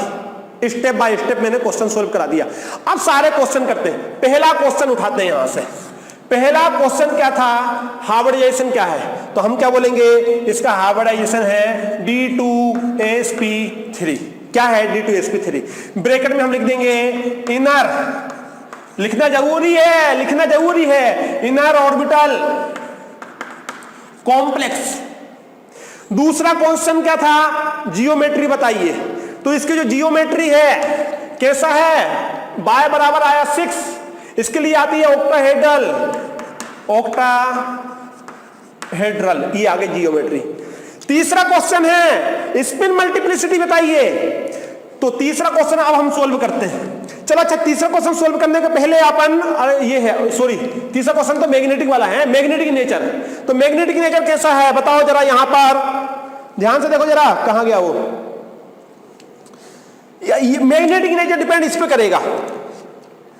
स्टेप बाय स्टेप मैंने क्वेश्चन सोल्व करा दिया। अब सारे क्वेश्चन करते हैं। पहला क्वेश्चन उठाते हैं यहां से। पहला क्वेश्चन क्या था? हाइब्रिडाइजेशन क्या है? तो हम क्या बोलेंगे? इसका हाइब्रिडाइजेशन है D2sp3। क्या है D2sp3? ब्रैकेट में हम लिख देंगे इनर, लिखना जरूरी है, लिखना जरूरी है, इनर ऑर्बिटल कॉम्प्लेक्स। दूसरा क्वेश्चन क्या था? जियोमेट्री बताइए। तो इसकी जो जियोमेट्री है कैसा है? बाय बराबर आया 6, इसके लिए आती है ऑक्टाहेड्रल, ऑक्टाहेड्रल, ये आगे जियोमेट्री। तीसरा क्वेश्चन है स्पिन मल्टीप्लिसिटी बताइए। तो तीसरा क्वेश्चन अब हम सोल्व करते हैं। चलो अच्छा, तीसरा क्वेश्चन सोल्व करने के पहले अपन ये है, सॉरी तीसरा क्वेश्चन तो मैग्नेटिक वाला है, मैग्नेटिक नेचर। तो मैग्नेटिक नेचर कैसा है बताओ जरा, यहां पर ध्यान से देखो जरा, कहां गया वो? मैग्नेटिक नेचर डिपेंड इस पे करेगा।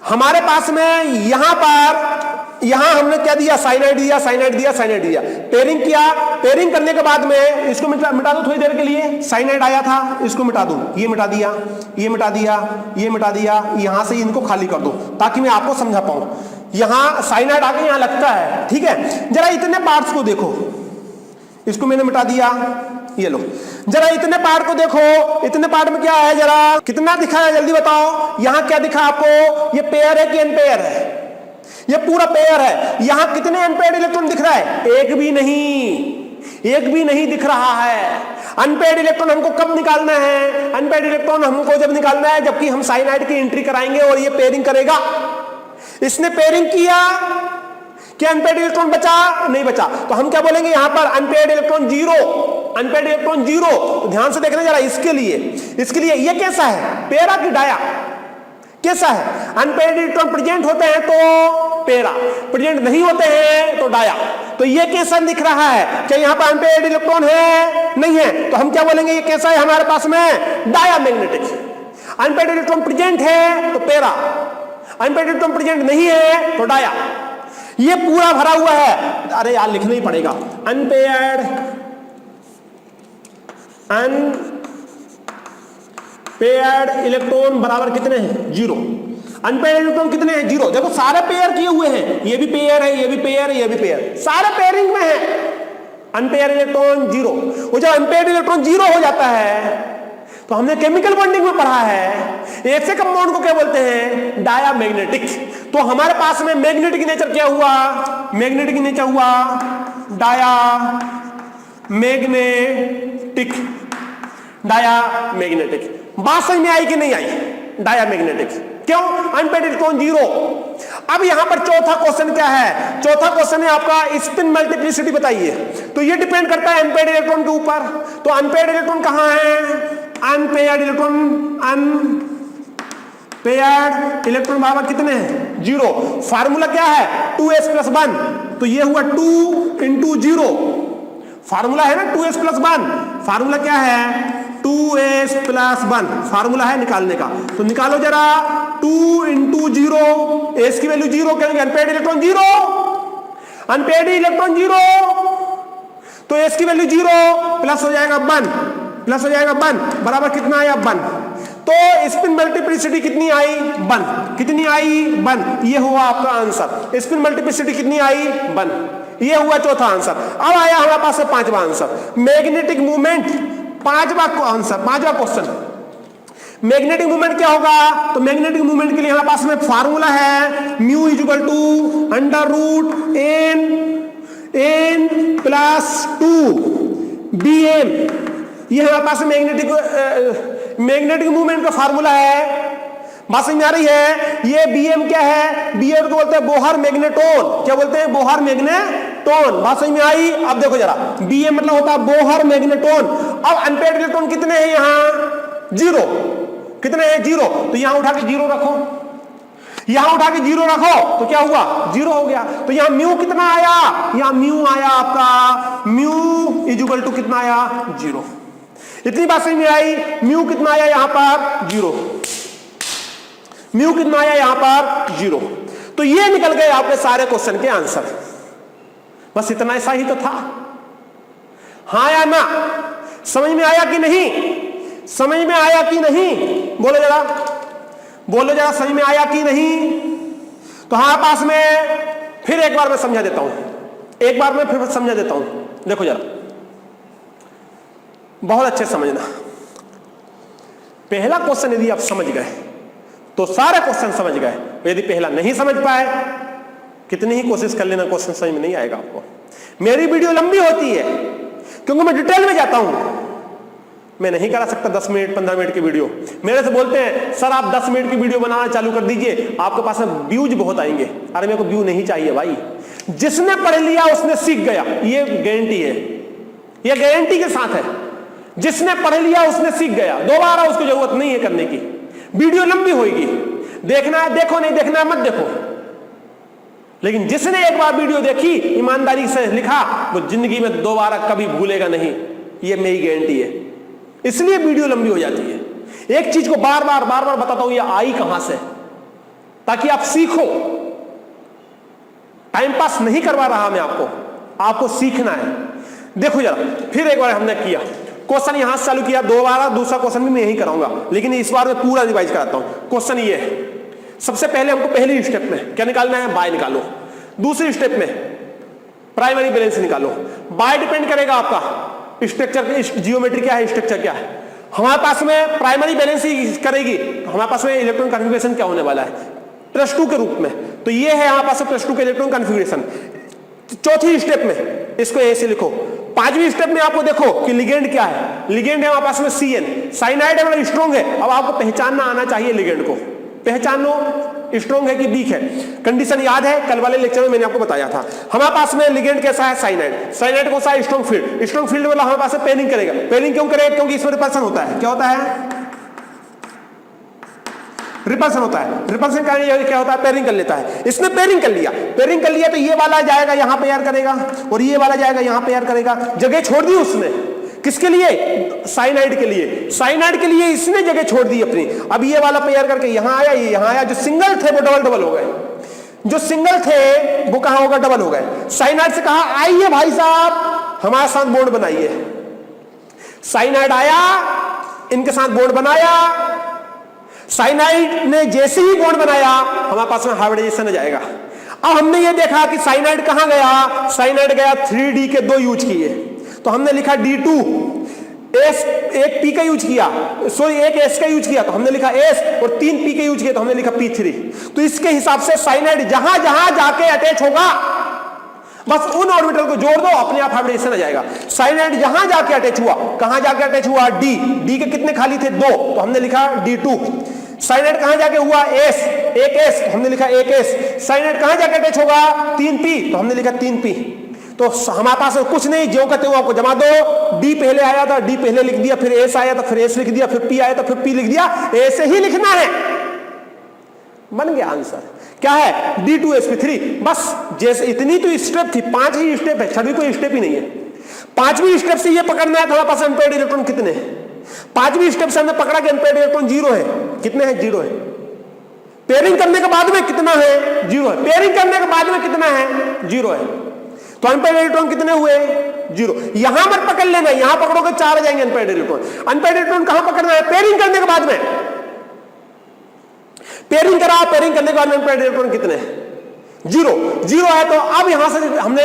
हमारे पास में यहां पर, यहां हमने क्या दिया? साइनाइड दिया, साइनाइड दिया, साइनाइड दिया, पेयरिंग किया। पेयरिंग करने के बाद में इसको मिटा दो थोड़ी देर के लिए। साइनाइड आया था, इसको मिटा दो, ये मिटा दिया, ये मिटा दिया, ये मिटा दिया, यहां से इनको खाली कर दो ताकि मैं आपको समझा पाऊं। यहां साइनाइड आके यहां लगता है, ठीक है? जरा इतने पार्ट्स को देखो, इसको मैंने मिटा दिया, ये लो। जरा इतने पार्ट को देखो, इतने पार्ट में क्या है, जरा कितना दिखा है जल्दी बताओ। यहां क्या दिखा आपको? ये पेयर है कि अनपेयर है? ये पूरा पेयर है। यहां कितने अनपेयर्ड इलेक्ट्रॉन दिख रहा है? एक भी नहीं, एक भी नहीं दिख रहा है। अनपेयर्ड इलेक्ट्रॉन हमको कब निकालना है? अनपेयर्ड इलेक्ट्रॉन हमको जब निकालना है जबकि हम साइनाइड की एंट्री कराएंगे और ये पेयरिंग करेगा। इसने पेयरिंग किया, क्या अनपेयर्ड इलेक्ट्रॉन बचा? नहीं बचा। तो हम क्या बोलेंगे यहां पर? Unpaired electron 0, unpaired electron 0। तो ध्यान से देखना जरा, इसके लिए ये कैसा है? पेरा की डाया? कैसा है? अनपेयर्ड इलेक्ट्रॉन प्रेजेंट होते हैं तो पेरा, प्रेजेंट नहीं होते हैं तो डाया। तो ये कैसा दिख रहा है? क्या यहाँ पर अनपेयर्ड इलेक्ट्रॉन है? नहीं है। तो हम क्या बोलेंगे? ये कैसा है हमारे पास में? Diamagnetic. Unpaired electron present है तो पेरा, अनपेयर्ड इलेक्ट्रॉन प्रेजेंट नहीं है तो डाया। ये पूरा भरा हुआ है। अरे यार लिखना ही पड़ेगा। अनपेयर्ड इलेक्ट्रॉन बराबर कितने हैं? 0। अनपेयर्ड इलेक्ट्रॉन कितने हैं? 0। देखो सारे पेयर किए हुए हैं, ये भी पेयर है, ये भी पेयर है, ये भी पेयर, सारे पेयरिंग में है। Unpaired electron 0। वो जब अनपेयर्ड इलेक्ट्रॉन 0 हो जाता है तो हमने केमिकल बॉन्डिंग में पढ़ा है ऐसे कंपाउंड को क्या बोलते हैं? डायामैग्नेटिक। तो हमारे पास में मैग्नेटिक नेचर क्या हुआ? मैग्नेटिक नेचर हुआ डायामैग्नेटिक। डायामैग्नेटिक। बात समझ में आई कि नहीं आई? डायामैग्नेटिक क्यों? Unpaired electron 0। अब यहां पर चौथा क्वेश्चन क्या है? चौथा क्वेश्चन है आपका स्पिन मल्टीप्लिसिटी बताइए। तो ये डिपेंड करता है अनपेयर्ड इलेक्ट्रॉन के ऊपर। तो अनपेयर्ड इलेक्ट्रॉन कहां है? अनपेयर्ड इलेक्ट्रॉन बराबर कितने हैं? 0। फार्मूला क्या है? 2s+1। तो ये हुआ 2 × 0। फार्मूला है ना 2s+1। फार्मूला क्या है? 2s+1 फार्मूला है निकालने का। तो निकालो जरा 2 × 0, एस की वैल्यू 0 करेंगे। अनपेयर्ड इलेक्ट्रॉन 0, अनपेयर्ड इलेक्ट्रॉन 0, तो एस की वैल्यू 0 प्लस हो जाएगा 1। प्लस हो जाएगा 1 बराबर कितना आया 1। तो स्पिन मल्टीप्लिसिटी कितनी आई 1, कितनी आई 1, ये हुआ आपका आंसर। स्पिन मल्टीप्लिसिटी कितनी आई 1, ये हुआ चौथा आंसर। अब आया हमारे पास है पांचवा आंसर, मैग्नेटिक मूवमेंट। पांचवा आंसर, पांचवा क्वेश्चन, मैग्नेटिक मूवमेंट क्या होगा? तो मैग्नेटिक मूवमेंट के लिए हमारे पास में फार्मूला है mu equal to under root N plus 2 BM। ये हमारे पास मैग्नेटिक मूवमेंट का फार्मूला है। बात समझ में आ रही है? ये BM क्या है? BM को बोलते हैं बोहर मैग्नेटोन। क्या बोलते हैं? Bohr magneton. बात समझ में आई? अब देखो जरा, BM मतलब होता है बोहर मैग्नेटोन। अब अनपेयर्ड इलेक्ट्रॉन कितने हैं यहाँ? 0। कितने हैं? 0। तो यहां उठा के 0 रखो, यहां उठा के 0 रखो, तो क्या हुआ? 0 हो गया। तो यहां म्यू कितना आया? यहां म्यू आया आपका, म्यू इक्वल टू कितना आया? 0। इतनी बात समझ में आई? म्यू कितना आया यहां पर? 0। म्यू कितना आया यहां पर? 0। तो ये निकल गए आपके सारे क्वेश्चन के आंसर। बस इतना ऐसा ही तो था। हाँ या ना? समझ में आया कि नहीं? समझ में आया कि नहीं? बोलो जरा, बोलो जरा, समझ में आया कि नहीं? तो हाँ, पास में फिर एक बार मैं समझा देता हूं, एक बार मैं फिर समझा देता हूं। देखो जरा, बहुत अच्छे समझना। पहला क्वेश्चन यदि आप समझ गए तो सारे क्वेश्चन समझ गए। यदि पहला नहीं समझ पाए, कितनी ही कोशिश कर लेना, क्वेश्चन समझ में नहीं आएगा आपको। मेरी वीडियो लंबी होती है क्योंकि मैं डिटेल में जाता हूं। मैं नहीं करा सकता 10 मिनट 15 मिनट की वीडियो। मेरे से बोलते हैं सर आप 10 मिनट की वीडियो बनाना चालू कर दीजिए, आपके पास में व्यूज बहुत आएंगे। अरे मेरे को व्यू नहीं चाहिए भाई, जिसने पढ़ लिया उसने सीख गया, ये गारंटी है, ये गारंटी के साथ है। जिसने पढ़ लिया उसने सीख गया, दोबारा उसको जरूरत नहीं है करने की। वीडियो लंबी होगी, देखना है देखो, नहीं देखना है मत देखो। लेकिन जिसने एक बार वीडियो देखी, ईमानदारी से लिखा, वो जिंदगी में दोबारा कभी भूलेगा नहीं, ये मेरी गारंटी है। इसलिए वीडियो लंबी हो जाती है। एक चीज को बार बार बताता हूं, ये आई कहां से, ताकि आप सीखो। टाइम पास नहीं करवा रहा मैं आपको, आपको सीखना है। देखो जरा, फिर एक बार हमने किया क्वेश्चन, यहां से चालू किया, दोबारा दूसरा क्वेश्चन भी मैं यही कराऊंगा, लेकिन इस बार मैं पूरा रिवाइज कराता हूं। क्वेश्चन ये है, सबसे पहले हमको पहली स्टेप में क्या निकालना है? बाय निकालो। दूसरी स्टेप में प्राइमरी बैलेंस निकालो। बाय डिपेंड करेगा आपका स्ट्रक्चर, जियोमेट्री क्या है, स्ट्रक्चर क्या है। हमारे पास में प्राइमरी बैलेंस ही करेगी, हमारे पास में इलेक्ट्रॉन कॉन्फ़िगरेशन क्या होने वाला है +2 के रूप में। तो ये है हमारे पास +2 के इलेक्ट्रॉन कॉन्फ़िगरेशन। चौथी स्टेप में इसको ऐसे लिखो। पांचवी स्टेप में आपको देखो कि लिगेंड क्या है। लिगेंड है हमारे पास में CN, साइनाइड है, मतलब स्ट्रॉन्ग है। अब आपको पहचानना आना चाहिए लिगेंड को, पहचानो स्ट्रॉन्ग है कि वीक है। कंडीशन याद है, कल वाले लेक्चर में मैंने आपको बताया था। हमारे पास में लिगेंड कैसा है? साइनाइड। साइनाइड कौन सा है? Strong field. स्ट्रॉन्ग फील्ड वाला हमारे पास से पेयरिंग करेगा। पेयरिंग क्यों करेगा? क्योंकि इसमें रिपल्सन होता है। क्या होता है? रिपल्सन होता है। रिपल्सन क्या होता है? पेयरिंग कर लेता है। इसने पेयरिंग कर लिया, पेयरिंग कर लिया, तो ये वाला जाएगा यहां पेयर करेगा और ये वाला जाएगा यहां पेयर करेगा। जगह छोड़ दी उसने, किसके लिए? साइनाइड के लिए। साइनाइड के लिए इसने जगह छोड़ दी अपनी। अब ये वाला पेयर करके यहां आया, ये यहां आया। जो सिंगल थे वो डबल हो गए, जो सिंगल थे वो कहां होगा? डबल हो गए। साइनाइड से कहा आइए भाई साहब हमारे साथ बॉन्ड बनाइए। साइनाइड आया, इनके साथ बॉन्ड बनाया। साइनाइड ने जैसे ही बॉन्ड बनाया, हमारे पास में हाइब्रिडाइजेशन आ जाएगा। अब हमने ये देखा कि साइनाइड कहां गया? साइनाइड गया 3D के 2 यूज किए, तो हमने लिखा D2। S एक P का यूज किया, सॉरी एक S का यूज किया, तो हमने लिखा S, और 3 P का यूज किया तो हमने लिखा P3। तो इसके हिसाब से साइनाइड जहां जहां जाके अटैच होगा, बस उन ऑर्बिटल को जोड़ दो, अपने आप हाइब्रिडेशन आ जाएगा। साइनाइड जहां जाके अटैच हुआ, कहां जाके अटैच हुआ? D के कितने खाली थे? 2, तो हमने लिखा D2। साइनाइड कहां जाके हुआ? S, एक S, हमने लिखा एक S। साइनाइड कहां जाके अटैच होगा? 3P, तो हमने लिखा 3P। तो हमारे पास कुछ नहीं, जो कहते हो आपको जमा दो। D पहले आया था, D पहले लिख दिया, फिर S आया था, फिर S लिख दिया, फिर P आया था, फिर P लिख दिया। ऐसे ही लिखना है, बन गया आंसर। क्या है? D2sp3। बस जैसे इतनी तो स्टेप थी, 5 ही स्टेप है, छठी कोई स्टेप ही नहीं है। 5वीं स्टेप से ये पकड़ना है हमारे पास अनपेयर्ड इलेक्ट्रॉन कितने हैं। 5वीं स्टेप से हमने पकड़ा कि अनपेयर्ड इलेक्ट्रॉन 0 है। कितने हैं? 0 है। पेयरिंग करने के बाद में कितना है? 0 है। पेयरिंग करने के बाद में कितना है? 0 है। तो अनपेयर्ड इलेक्ट्रॉन कितने हुए? 0। यहां मत पकड़ लेना, यहां पकड़ोगे 4 आ जाएंगे अनपेयर्ड इलेक्ट्रॉन। अनपेयर्ड इलेक्ट्रॉन कहां पकड़ना है? पेयरिंग करने के बाद में। पेयरिंग करा, पेयरिंग करने के बाद अनपेयर्ड इलेक्ट्रॉन कितने? 0 है। तो अब यहां से हमने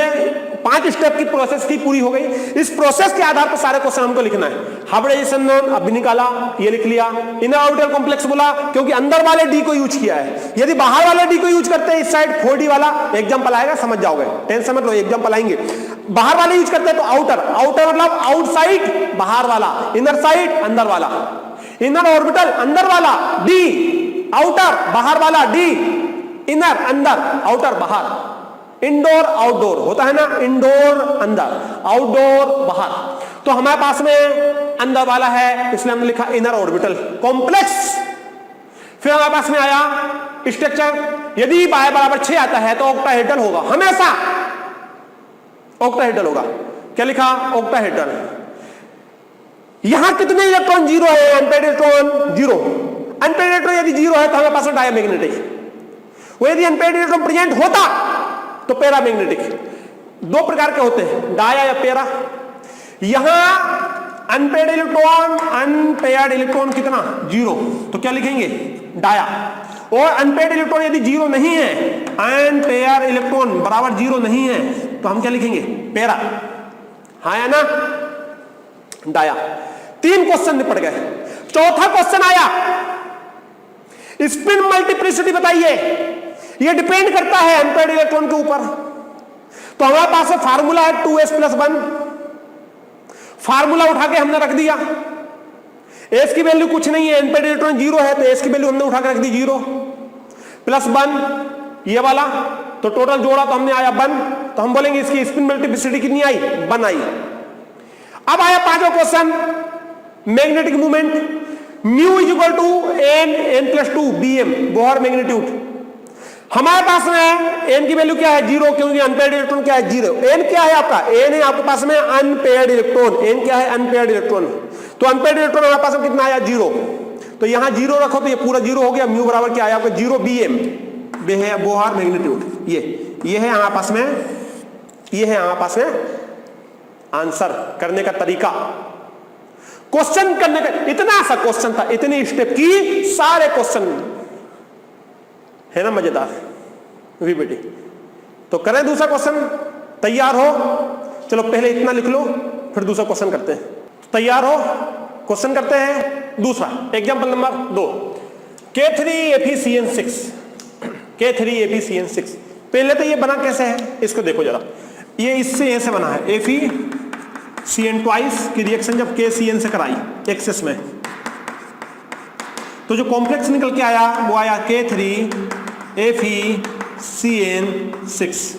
5 स्टेप की प्रोसेस की पूरी हो गई। इस प्रोसेस के आधार पर सारे क्वेश्चन हमको लिखना है। हाइब्रिडाइजेशन अब भी निकाला, ये लिख लिया। इनर ऑर्बिटल कॉम्प्लेक्स बोला क्योंकि अंदर वाले डी को यूज किया है। यदि बाहर वाले डी को यूज करते हैं, इस साइड 4D वाला एग्जांपल आएगा, समझ जाओगे, टेंशन मत लो, एग्जांपल आएंगे। बाहर वाले यूज करते हैं तो आउटर मतलब आउटसाइड बाहर वाला, इनर साइड अंदर वाला। इनर ऑर्बिटल अंदर वाला डी, आउटर बाहर वाला डी, इनर अंदर, आउटर बाहर। इंडोर आउटडोर होता है ना, इंडोर अंदर, आउटडोर बाहर। तो हमारे पास में अंदर वाला है, इसलिए हमने लिखा इनर ऑर्बिटल कॉम्प्लेक्स। फिर हमारे पास में आया स्ट्रक्चर। यदि बाय बराबर 6 आता है तो ऑक्टाहेड्रल होगा, हमेशा ऑक्टाहेड्रल होगा। क्या लिखा? ऑक्टाहेड्रल। यहां कितने इलेक्ट्रॉन 0 है? Unpaired electron 0। अनपेयर्ड इलेक्ट्रॉन यदि 0 है तो हमारे पास डायमैग्नेटिक। वो यदि अनपेयर्ड इलेक्ट्रॉन प्रेजेंट होता तो पैरामैग्नेटिक। 2 प्रकार के होते हैं, डाया या पैरा। यहां अनपेयर्ड इलेक्ट्रॉन कितना? 0। तो क्या लिखेंगे? डाया। और अनपेयर्ड इलेक्ट्रॉन यदि 0 नहीं है, अनपेयर्ड इलेक्ट्रॉन बराबर 0 नहीं है, तो हम क्या लिखेंगे? पैरा। हाँ या ना? डाया। 3 क्वेश्चन निपट गए। चौथा क्वेश्चन आया, स्पिन मल्टीप्लिसिटी बताइए। ये डिपेंड करता है अनपेयर्ड इलेक्ट्रॉन के ऊपर। तो हमारे पास फार्मूला है 2s+1। फार्मूला उठा के हमने रख दिया। एस की वैल्यू कुछ नहीं है, अनपेयर्ड इलेक्ट्रॉन 0 है तो एस की वैल्यू हमने उठा के रख दी 0 +1 ये वाला। तो टोटल जोड़ा तो हमने आया 1। तो हम बोलेंगे इसकी स्पिन मल्टीप्लिसिटी कितनी आई? 1 आई। अब आया 5वां question, magnetic movement. Mu n+2 bm, Bohr magnitude. हमारे पास में n की वैल्यू क्या है? 0, क्योंकि अनपेयर्ड इलेक्ट्रॉन क्या है? 0। n क्या है आपका? n है आपके पास में अनपेयर्ड इलेक्ट्रॉन। n क्या है? Unpaired electron. तो अनपेयर्ड इलेक्ट्रॉन हमारे पास में कितना आया? 0। तो यहां 0 रखो तो ये पूरा 0 हो गया। म्यू बराबर क्या आया आपका? 0 bm, बोहर मैग्नीट्यूड। ये है हमारे पास में, ये है हमारे पास में आंसर करने का तरीका। क्वेश्चन करने का इतना सा क्वेश्चन था, इतनी स्टेप की सारे क्वेश्चन है ना, मजेदार वीबीटी। तो करें दूसरा क्वेश्चन, तैयार हो? चलो पहले इतना लिख लो, फिर दूसरा क्वेश्चन करते हैं। तैयार हो? क्वेश्चन करते हैं दूसरा। Example number 2, K3FeCN6। K3FeCN6 पहले तो ये बना कैसे है इसको देखो जरा। ये इससे ऐसे बना है, FeCN2 की रिएक्शन जब KCN से कराई एक्सेस में, तो जो कॉम्प्लेक्स निकल के आया वो आया K3FeCN6।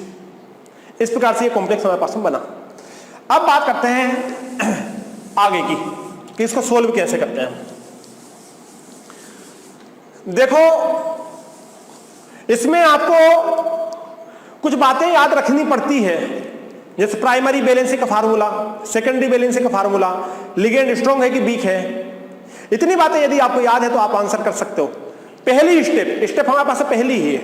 इस प्रकार से ये कॉम्प्लेक्स हमारे पास में बना। अब बात करते हैं आगे की कि इसको सोल्व कैसे करते हैं। देखो इसमें आपको कुछ बातें याद रखनी पड़ती है, जैसे प्राइमरी बैलेंसी का फार्मूला, सेकेंडरी बैलेंसी का फार्मूला, लिगेंड स्ट्रॉन्ग है कि वीक है। इतनी बातें यदि आपको याद है तो आप आंसर कर सकते हो। पहली स्टेप हमारे पास पहली ही है।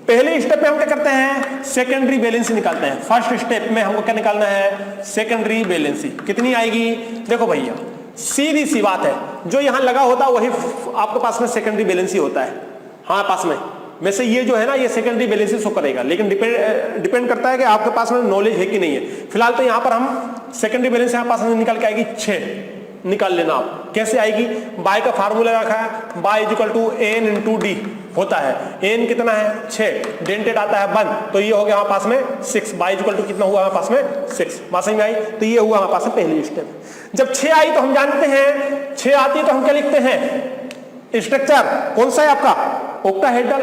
पहले स्टेप में हम क्या करते हैं? सेकेंडरी बैलेंसी निकालते हैं। फर्स्ट स्टेप में हमको क्या निकालना है? Secondary valency. कितनी आएगी? देखो भैया सीधी सी बात है, जो यहां लगा होता है वही आपके पास में सेकेंडरी बैलेंसी होता है। हाँ पास में वैसे ये जो है ना, ये सेकेंडरी बैलेंसी शो करेगा, लेकिन डिपेंड करता है कि आपके पास में नॉलेज है कि नहीं है। फिलहाल तो यहाँ पर हम सेकेंडरी बैलेंसी हमारे पास में निकल के आएगी 6। निकाल लेना आप। कैसे आएगी? बाय का फार्मूला रखा है, बाय =n × d होता है। n कितना है? 6, डेंटेड आता है 1, तो ये हो गया हमारे पास में 6। बाय कितना हुआ हमारे पास में? 6। बात समझ में आई? तो ये हुआ हमारे पास में पहली स्टेप। जब 6 आई तो हम जानते हैं, 6 आती है तो हम क्या लिखते हैं? स्ट्रक्चर कौन सा है आपका? ऑक्टाहेड्रल।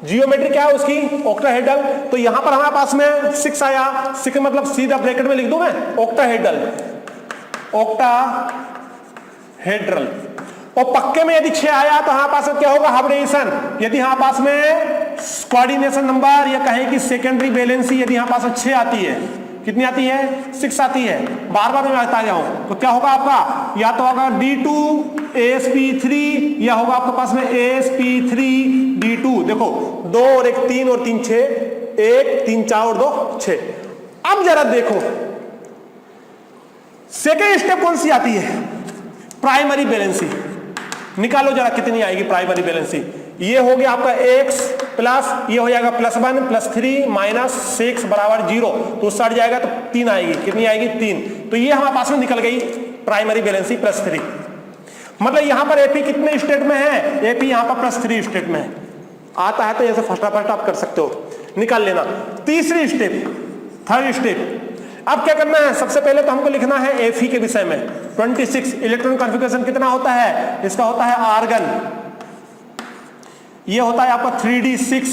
जियोमेट्री क्या है उसकी? ऑक्टाहेड्रल। तो यहां पर हमारे पास में 6 आया। 6 मतलब सीधा ब्रैकेट में लिख दूं मैं, ऑक्टाहेड्रल। ऑक्टाहेड्रल। और पक्के में यदि 6 आया तो हमारे पास क्या होगा? हाइब्रिडेशन। यदि हमारे पास में कोऑर्डिनेशन नंबर या कहें कि सेकेंडरी बैलेंसी यदि हमारे पास 6 आती है, कितनी आती है? 6 आती है। बार बार मैं बता जाऊं तो क्या होगा आपका? या तो होगा D2sp3 या होगा आपके पास में sp3d2। देखो 2 और 1 3 और 3 6, 1 3 4 और 2 6। अब जरा देखो सेकेंड स्टेप कौन सी आती है, प्राइमरी बैलेंसिंग। निकालो जरा कितनी आएगी प्राइमरी बैलेंसिंग। ये हो गया आपका x प्लस ये हो जाएगा +1 +3 -6 बराबर 0, तो सट जाएगा तो 3 आएगी। कितनी आएगी 3। तो ये हमारे पास में निकल गई प्राइमरी बैलेंसिंग +3। मतलब यहां पर एपी कितने स्टेट में है, एपी यहां पर +3 स्टेट में है। आता है तो ऐसे फर्स्ट आप कर सकते हो, निकाल लेना। तीसरी स्टेप, थर्ड स्टेप। अब क्या करना है, सबसे पहले तो हमको लिखना है एफई के विषय में। 26 इलेक्ट्रॉन कॉन्फ़िगरेशन कितना होता है, इसका होता है आर्गन। ये होता है आपका 3d6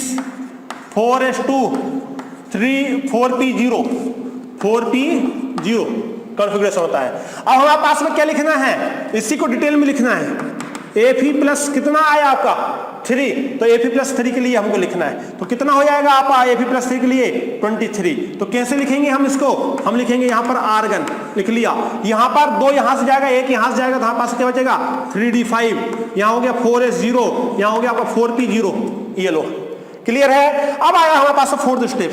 4s2 4p0 कॉन्फ़िगरेशन होता है। अब हमारे पास में क्या लिखना है, इसी को डिटेल में लिखना है। एफई प्लस कितना आया आपका 3, तो एफई +3 के लिए हमको लिखना है। तो कितना हो जाएगा आपका एफई +3 के लिए 23। तो कैसे लिखेंगे हम इसको, हम लिखेंगे यहां पर आर्गन लिख लिया। यहां पर 2 यहां से जाएगा, 1 यहां से जाएगा, तो हमारे पास क्या बचेगा 3d5। यहां हो गया 4s0, यहां हो गया आपका 4p0। ये लो, क्लियर है। अब आया हमारे पास फोर्थ स्टेप।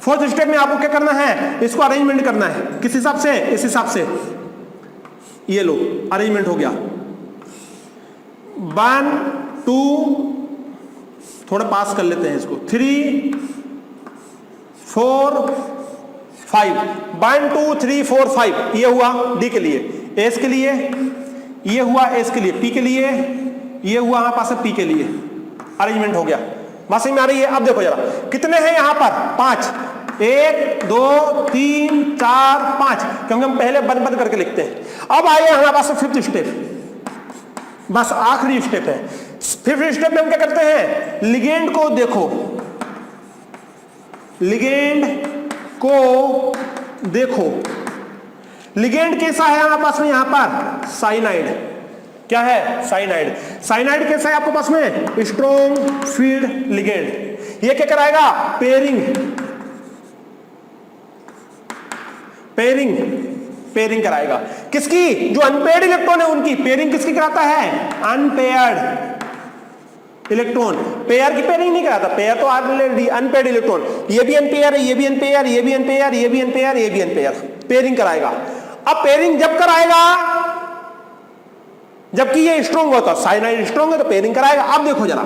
फोर्थ स्टेप में आपको क्या करना है, इसको अरेंजमेंट करना है। किस हिसाब से, इस हिसाब से। ये लो अरेंजमेंट हो गया। 1 2 थोड़ा पास कर लेते हैं इसको, 3 4 5 1 2 3 4 5। ये हुआ डी के लिए, एस के लिए, ये हुआ एस के लिए, पी के लिए, ये हुआ हमारे पास पी के लिए। अरेंजमेंट हो गया, बात समझ में आ रही है। अब देखो जरा कितने हैं यहां पर, 5। 1 2 3 4 5, क्योंकि हम पहले बंद बंद करके लिखते हैं। अब आइए हमारे पास फिफ्थ स्टेप, बस आखिरी स्टेप है। फिफ्थ स्टेप में हम क्या करते हैं, लिगेंड को देखो, लिगेंड को देखो। लिगेंड कैसा है हमारे पास में, यहां पर साइनाइड। क्या है, साइनाइड। साइनाइड कैसा है आपके पास में, स्ट्रॉन्ग फील्ड लिगेंड। ये क्या कराएगा, पेयरिंग, पेयरिंग, पेयरिंग कराएगा। किसकी, जो अनपेयर्ड इलेक्ट्रॉन है उनकी पेयरिंग किसकी कराता है, अनपेयर्ड इलेक्ट्रॉन। पेयर की पेयरिंग नहीं कराता, पेयर तो ऑलरेडी अनपेयर्ड इलेक्ट्रॉन। ये भी अनपेयर है, ये भी अनपेयर, ये भी अनपेयर, ये भी अनपेयर, ये भी अनपेयर। पेयरिंग कराएगा। अब पेयरिंग जब कराएगा जबकि ये स्ट्रॉन्ग होता, साइनाइड स्ट्रॉन्ग है तो पेयरिंग कराएगा। अब देखो जरा,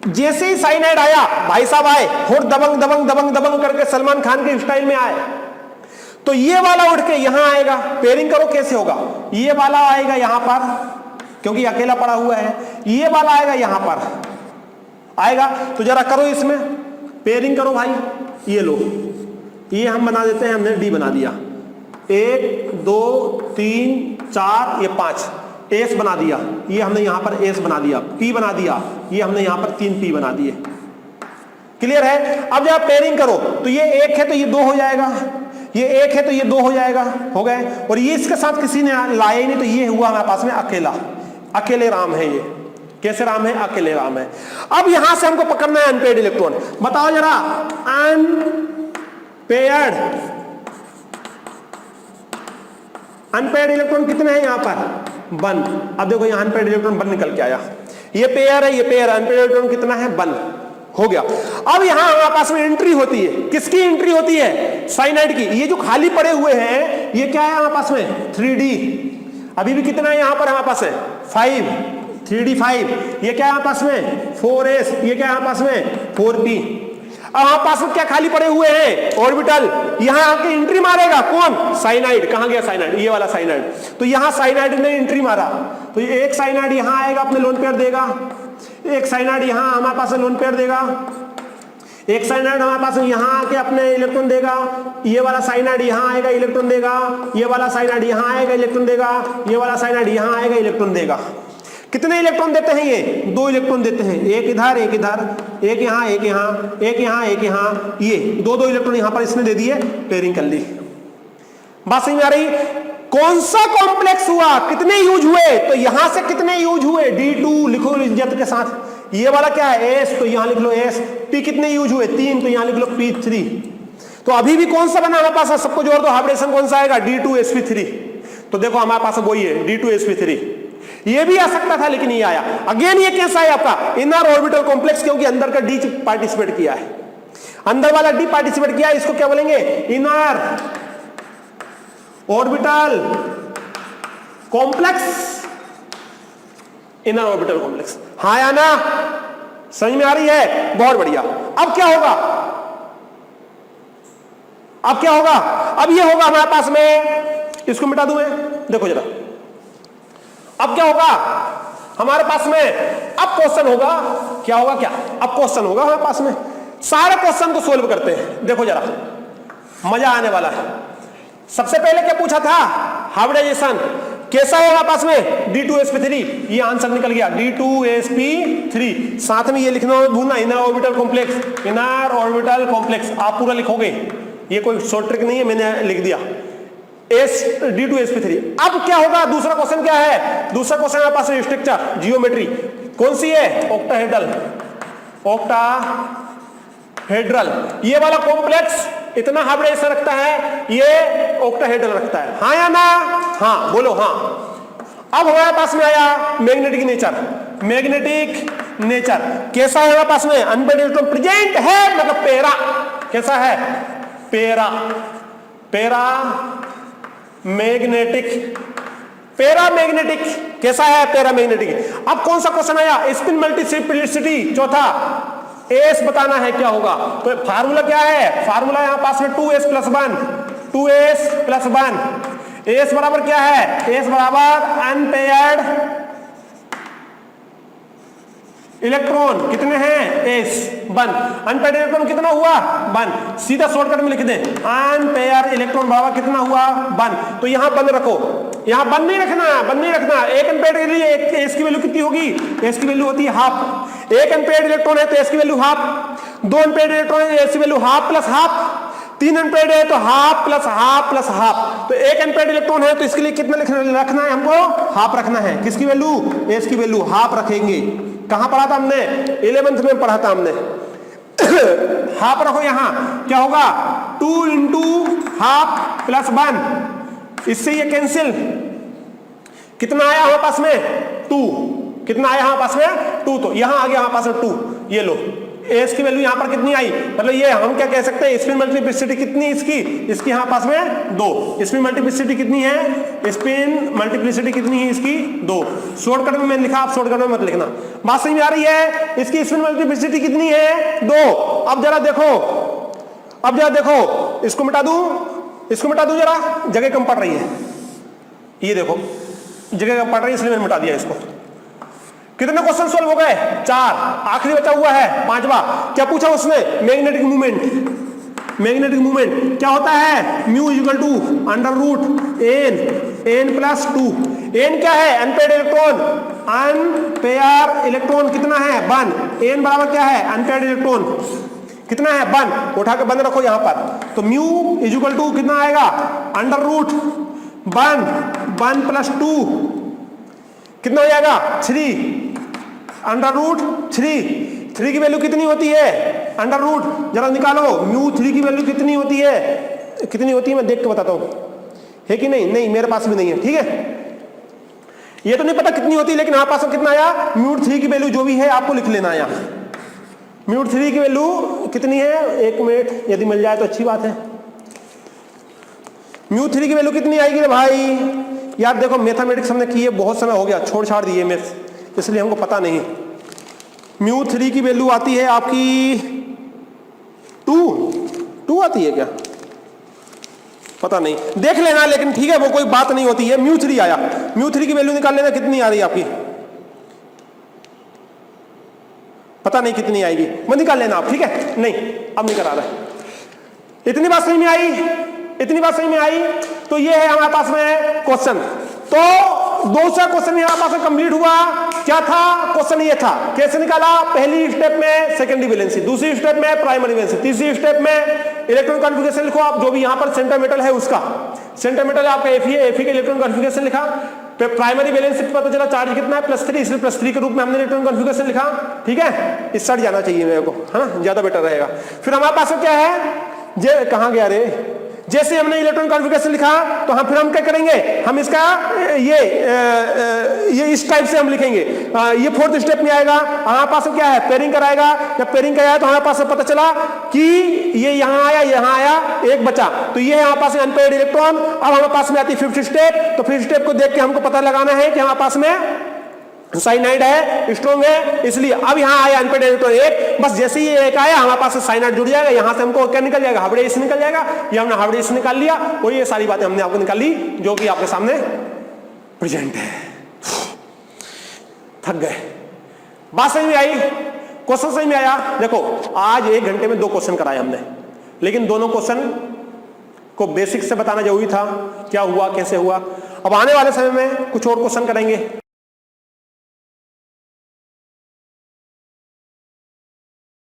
जैसे ही साइनाइड आया, भाई साहब आए और दबंग दबंग दबंग दबंग करके सलमान खान के स्टाइल में आए, तो ये वाला उठ के यहां आएगा। पेयरिंग करो कैसे होगा, ये वाला आएगा यहां पर क्योंकि अकेला पड़ा हुआ है, ये वाला आएगा यहां पर आएगा। तो जरा करो इसमें पेयरिंग करो भाई। ये लो, ये हम बना देते हैं, हमने डी बना दिया। 1 2 3 4 ये 5 एस बना दिया, ये हमने यहां पर एस बना दिया। पी बना दिया, ये हमने यहां पर 3 पी बना दिए। क्लियर है। अब जब पेयरिंग करो तो ये 1 है तो ये 2 हो जाएगा, ये 1 है तो ये 2 हो जाएगा, हो गए। और ये इसके साथ किसी ने लाया ही नहीं, तो ये हुआ हमारे पास में अकेला, अकेले राम है। ये कैसे राम है, अकेले राम है। अब यहां से हमको पकड़ना है अनपेयर्ड इलेक्ट्रॉन। बताओ जरा, अनपेयर्ड इलेक्ट्रॉन कितने हैं यहां पर, 1। अब देखो यहां अनपेयर्ड इलेक्ट्रॉन 1 निकल के आया। ये पेयर है, ये पेयर, अनपेयर्ड इलेक्ट्रॉन कितना है, 1 हो गया। अब यहां हमारे पास में एंट्री होती है, किसकी एंट्री होती है, साइनाइड की। ये जो खाली पड़े हुए हैं ये क्या है हमारे पास में, 3D। अभी भी कितना है यहां पर हमारे पास है, 5, 3d5। ये क्या है हमारे पास में, 4s। ये क्या है हमारे पास में, 4p। अब हमारे पास में क्या खाली पड़े हुए हैं, ऑर्बिटल। यहां आके एंट्री मारेगा कौन, साइनाइड। कहां गया साइनाइड, ये वाला साइनाइड। तो यहां साइनाइड ने एंट्री मारा, तो ये एक साइनाइड यहां आएगा, अपने लोन पेयर देगा। एक साइनाइड यहां हमारे पास लोन पेयर देगा, एक साइनाइड हमारे पास यहां आके अपने इलेक्ट्रॉन देगा। ये वाला साइनाइड यहां आएगा, इलेक्ट्रॉन देगा। ये वाला साइनाइड यहां आएगा, इलेक्ट्रॉन देगा। ये वाला साइनाइड यहां आएगा, इलेक्ट्रॉन देगा। कितने इलेक्ट्रॉन देते हैं ये, 2 इलेक्ट्रॉन देते हैं, एक इधर एक इधर, एक यहां एक यहां, एक यहां एक यहां। ये 2 इलेक्ट्रॉन यहां पर इसने दे दिए, पेयरिंग कर ली। बात समझ में आ रही। कौन सा कॉम्प्लेक्स हुआ, कितने यूज हुए, तो यहां से कितने यूज हुए, D2 लिखो इज्जत के साथ। ये वाला क्या है, S, तो यहां लिख लो S। P कितने यूज हुए, 3, तो यहां लिख लो P3। तो अभी भी कौन सा बना हमारे पास, सबको जोड़ दो, हाइब्रिडेशन कौन सा आएगा, D2sp3। तो देखो हमारे पास वही है, D2sp3। ये भी आ सकता था लेकिन ये आया। अगेन ये कैसा है आपका, इनर ऑर्बिटल कॉम्प्लेक्स, क्योंकि अंदर का D पार्टिसिपेट किया है। अंदर वाला डी पार्टिसिपेट किया, इसको क्या बोलेंगे? Inner orbital complex, inner orbital complex. हाँ या ना? समझ में आ रही है? बहुत बढ़िया। अब क्या होगा? अब क्या होगा? अब ये होगा हमारे पास में, इसको मिटा दूं मैं, देखो जरा। अब क्या होगा हमारे पास में? अब क्वेश्चन होगा, क्या होगा? क्या अब क्वेश्चन होगा हमारे पास में? सारे क्वेश्चन को सोल्व करते हैं, देखो जरा, मजा आने वाला है। सबसे पहले क्या पूछा था? हाइब्रिडाइजेशन कैसा है हमारे पास में? D2sp3, ये आंसर निकल गया, D2sp3। साथ में ये लिखना मत भूलना, inner orbital complex, inner orbital complex आप पूरा लिखोगे, ये कोई शॉर्ट ट्रिक नहीं है, मैंने लिख दिया D2sp3। अब क्या होगा? दूसरा क्वेश्चन क्या है? दूसरा क्वेश्चन हमारे पास है स्ट्रक्चर जियोमेट्री, कौन सी है? Octahedral, octahedral. ये वाला कॉम्प्लेक्स इतना हाइब्रिडाइजेशन रखता है, ये ऑक्टाहेड्रल रखता है। हाँ या ना? हाँ बोलो हाँ। अब हमारे पास में आया मैग्नेटिक नेचर। मैग्नेटिक नेचर कैसा है हमारे पास में? अनपेयर्ड इलेक्ट्रॉन प्रेजेंट है, मतलब पैरा। कैसा है? Para, para magnetic, para magnetic. कैसा है? Para magnetic. अब कौन सा क्वेश्चन आया? स्पिन मल्टीप्लिसिटी, चौथा एस बताना है क्या होगा। तो फार्मूला क्या है? फार्मूला यहां पास में 2s+1, 2s+1। एस बराबर क्या है? एस बराबर अनपेयर्ड इलेक्ट्रॉन कितने हैं? एस 1। अनपेयर्ड इलेक्ट्रॉन कितना हुआ? 1। सीधा शॉर्टकट में लिख दें, अनपेयर्ड इलेक्ट्रॉन बराबर कितना हुआ? 1। तो यहां 1 रखो, यहां 1 नहीं रखना, 1 नहीं रखना। एक अनपेयर्ड के लिए एस की वैल्यू कितनी होगी? एस की वैल्यू होती है हाफ। एक अनपेयर्ड इलेक्ट्रॉन है तो एस की वैल्यू हाफ। 2 अनपेयर्ड इलेक्ट्रॉन है, एस की value half plus half. 3 unpaired है तो half plus half plus half. तो एक अनपेयर्ड इलेक्ट्रॉन है तो इसके लिए कितना रखना है हमको? हाफ रखना है। किसकी वैल्यू? एस की वैल्यू हाफ रखेंगे। कहां पढ़ा था हमने? 11th में पढ़ा था हमने। हाफ रखो यहां, क्या होगा? 2 इंटू हाफ प्लस 1, इससे ये कैंसिल। कितना आया हमारे पास में? 2। कितना आया हमारे पास में? 2। तो यहां आ गया हमारे पास में 2। ये लो, एस की वैल्यू यहां पर कितनी आई? मतलब ये हम क्या कह सकते हैं? स्पिन मल्टीप्लिसिटी कितनी इसकी? इसकी यहां पास में 2। स्पिन मल्टीप्लिसिटी कितनी है? स्पिन मल्टीप्लिसिटी कितनी है इसकी? 2। शॉर्टकट में मैंने लिखा, आप शॉर्टकट में मत लिखना। बात समझ में आ रही है? इसकी स्पिन मल्टीप्लिसिटी कितनी है? 2। अब जरा देखो, अब जरा देखो, इसको मिटा दूं, इसको मिटा दूं जरा, जगह कम पड़ रही है। ये देखो जगह कम पड़ रही है, इसलिए मैंने मिटा दिया इसको। कितने क्वेश्चन सोल्व हो गए? 4। आखिरी बचा हुआ है 5वां। क्या पूछा उसने? Magnetic movement. मैग्नेटिक मूवमेंट क्या होता है? Mu equal to under root N plus 2। N क्या है? Unpaired electron. अनपेयर्ड इलेक्ट्रॉन कितना है? 1। एन बराबर क्या है? अनपेयर्ड इलेक्ट्रॉन कितना है? 1। उठा के बंद रखो यहां पर। तो म्यू इक्वल टू कितना आएगा? अंडर रूट 1 प्लस 2 कितना हो जाएगा? 3 अंडर रूट 3 की वैल्यू कितनी होती है? अंडर रूट, जरा निकालो, म्यू 3 की वैल्यू कितनी होती है? कितनी होती है मैं देख के बताता हूं, है कि नहीं? नहीं, मेरे पास भी नहीं है, ठीक है। ये तो नहीं पता कितनी होती है, लेकिन हमारे पास कितना आया? म्यू 3 की वैल्यू जो भी है आपको लिख लेना है। म्यू 3 की वैल्यू कितनी है? 1 मिनट, यदि मिल जाए तो अच्छी बात है। म्यू 3 की वैल्यू कितनी आएगी रे भाई? यार देखो, मैथमेटिक्स हमने की है, बहुत समय हो गया, छोड़ छाड़ दिए मैथ्स, इसलिए हमको पता नहीं। म्यू 3 की वैल्यू आती है आपकी 2 आती है क्या? पता नहीं, देख लेना, लेकिन ठीक है, वो कोई बात नहीं होती है। म्यू 3 आया, म्यू 3 की वैल्यू निकाल लेना, कितनी आ रही है आपकी? पता नहीं कितनी आएगी, वो निकाल लेना आप, ठीक है। नहीं, अब नहीं करा रहा। इतनी बात समझ में आई? इतनी बात समझ में आई? तो ये है हमारे पास में क्वेश्चन। तो दूसरा क्वेश्चन हमारे पास में कंप्लीट हुआ। क्या था क्वेश्चन? ये था, कैसे निकाला? पहली स्टेप में सेकेंडरी वैलेंसी, दूसरी स्टेप में प्राइमरी वैलेंसी, तीसरी स्टेप में इलेक्ट्रॉन कॉन्फ़िगरेशन लिखो आप, जो भी यहां पर सेंटर मेटल है उसका। सेंटर मेटल आपका Fe है, Fe का इलेक्ट्रॉन कॉन्फ़िगरेशन लिखा। प्राइमरी वैलेंसी पता चला चार्ज कितना है? +3, इसलिए +3 के रूप में हमने इलेक्ट्रॉन कॉन्फ़िगरेशन लिखा, ठीक है। इस साइड जाना चाहिए मेरे को, है ना, ज्यादा बेटर रहेगा। फिर हमारे पास क्या है? कहां गया रे? जैसे हमने इलेक्ट्रॉन कॉन्फ़िगरेशन लिखा तो हम फिर हम क्या करेंगे, हम इसका ये इस टाइप से हम लिखेंगे। ये फोर्थ स्टेप में आएगा, हमारे पास क्या है पेयरिंग कराएगा। जब पेयरिंग कराया तो हमारे पास पता चला कि ये यहां आया, एक बचा, तो ये हमारे पास अनपेयर्ड इलेक्ट्रॉन। अब हमारे पास में आती है फिफ्थ स्टेप, तो फिफ्थ स्टेप को देख के हमको पता लगाना है कि हमारे पास में साइनाइड है, स्ट्रॉन्ग है, इसलिए अब यहां आया अनपेयर्ड इलेक्ट्रॉन एक, बस जैसे ही एक आया हमारे पास साइनाइड जुड़ जाएगा, यहां से हमको क्या निकल जाएगा, हाइब्रिडाइज निकल जाएगा। ये हमने हाइब्रिडाइज निकाल लिया और ये सारी बातें हमने आपको निकाली जो कि आपके सामने प्रेजेंट है। थक गए, बात समझ में आई, क्वेश्चन समझ में आया। देखो आज 1 घंटे में 2 क्वेश्चन कराए हमने, लेकिन दोनों क्वेश्चन को बेसिक से बताना जरूरी था, क्या हुआ कैसे हुआ। अब आने वाले समय में कुछ और क्वेश्चन करेंगे।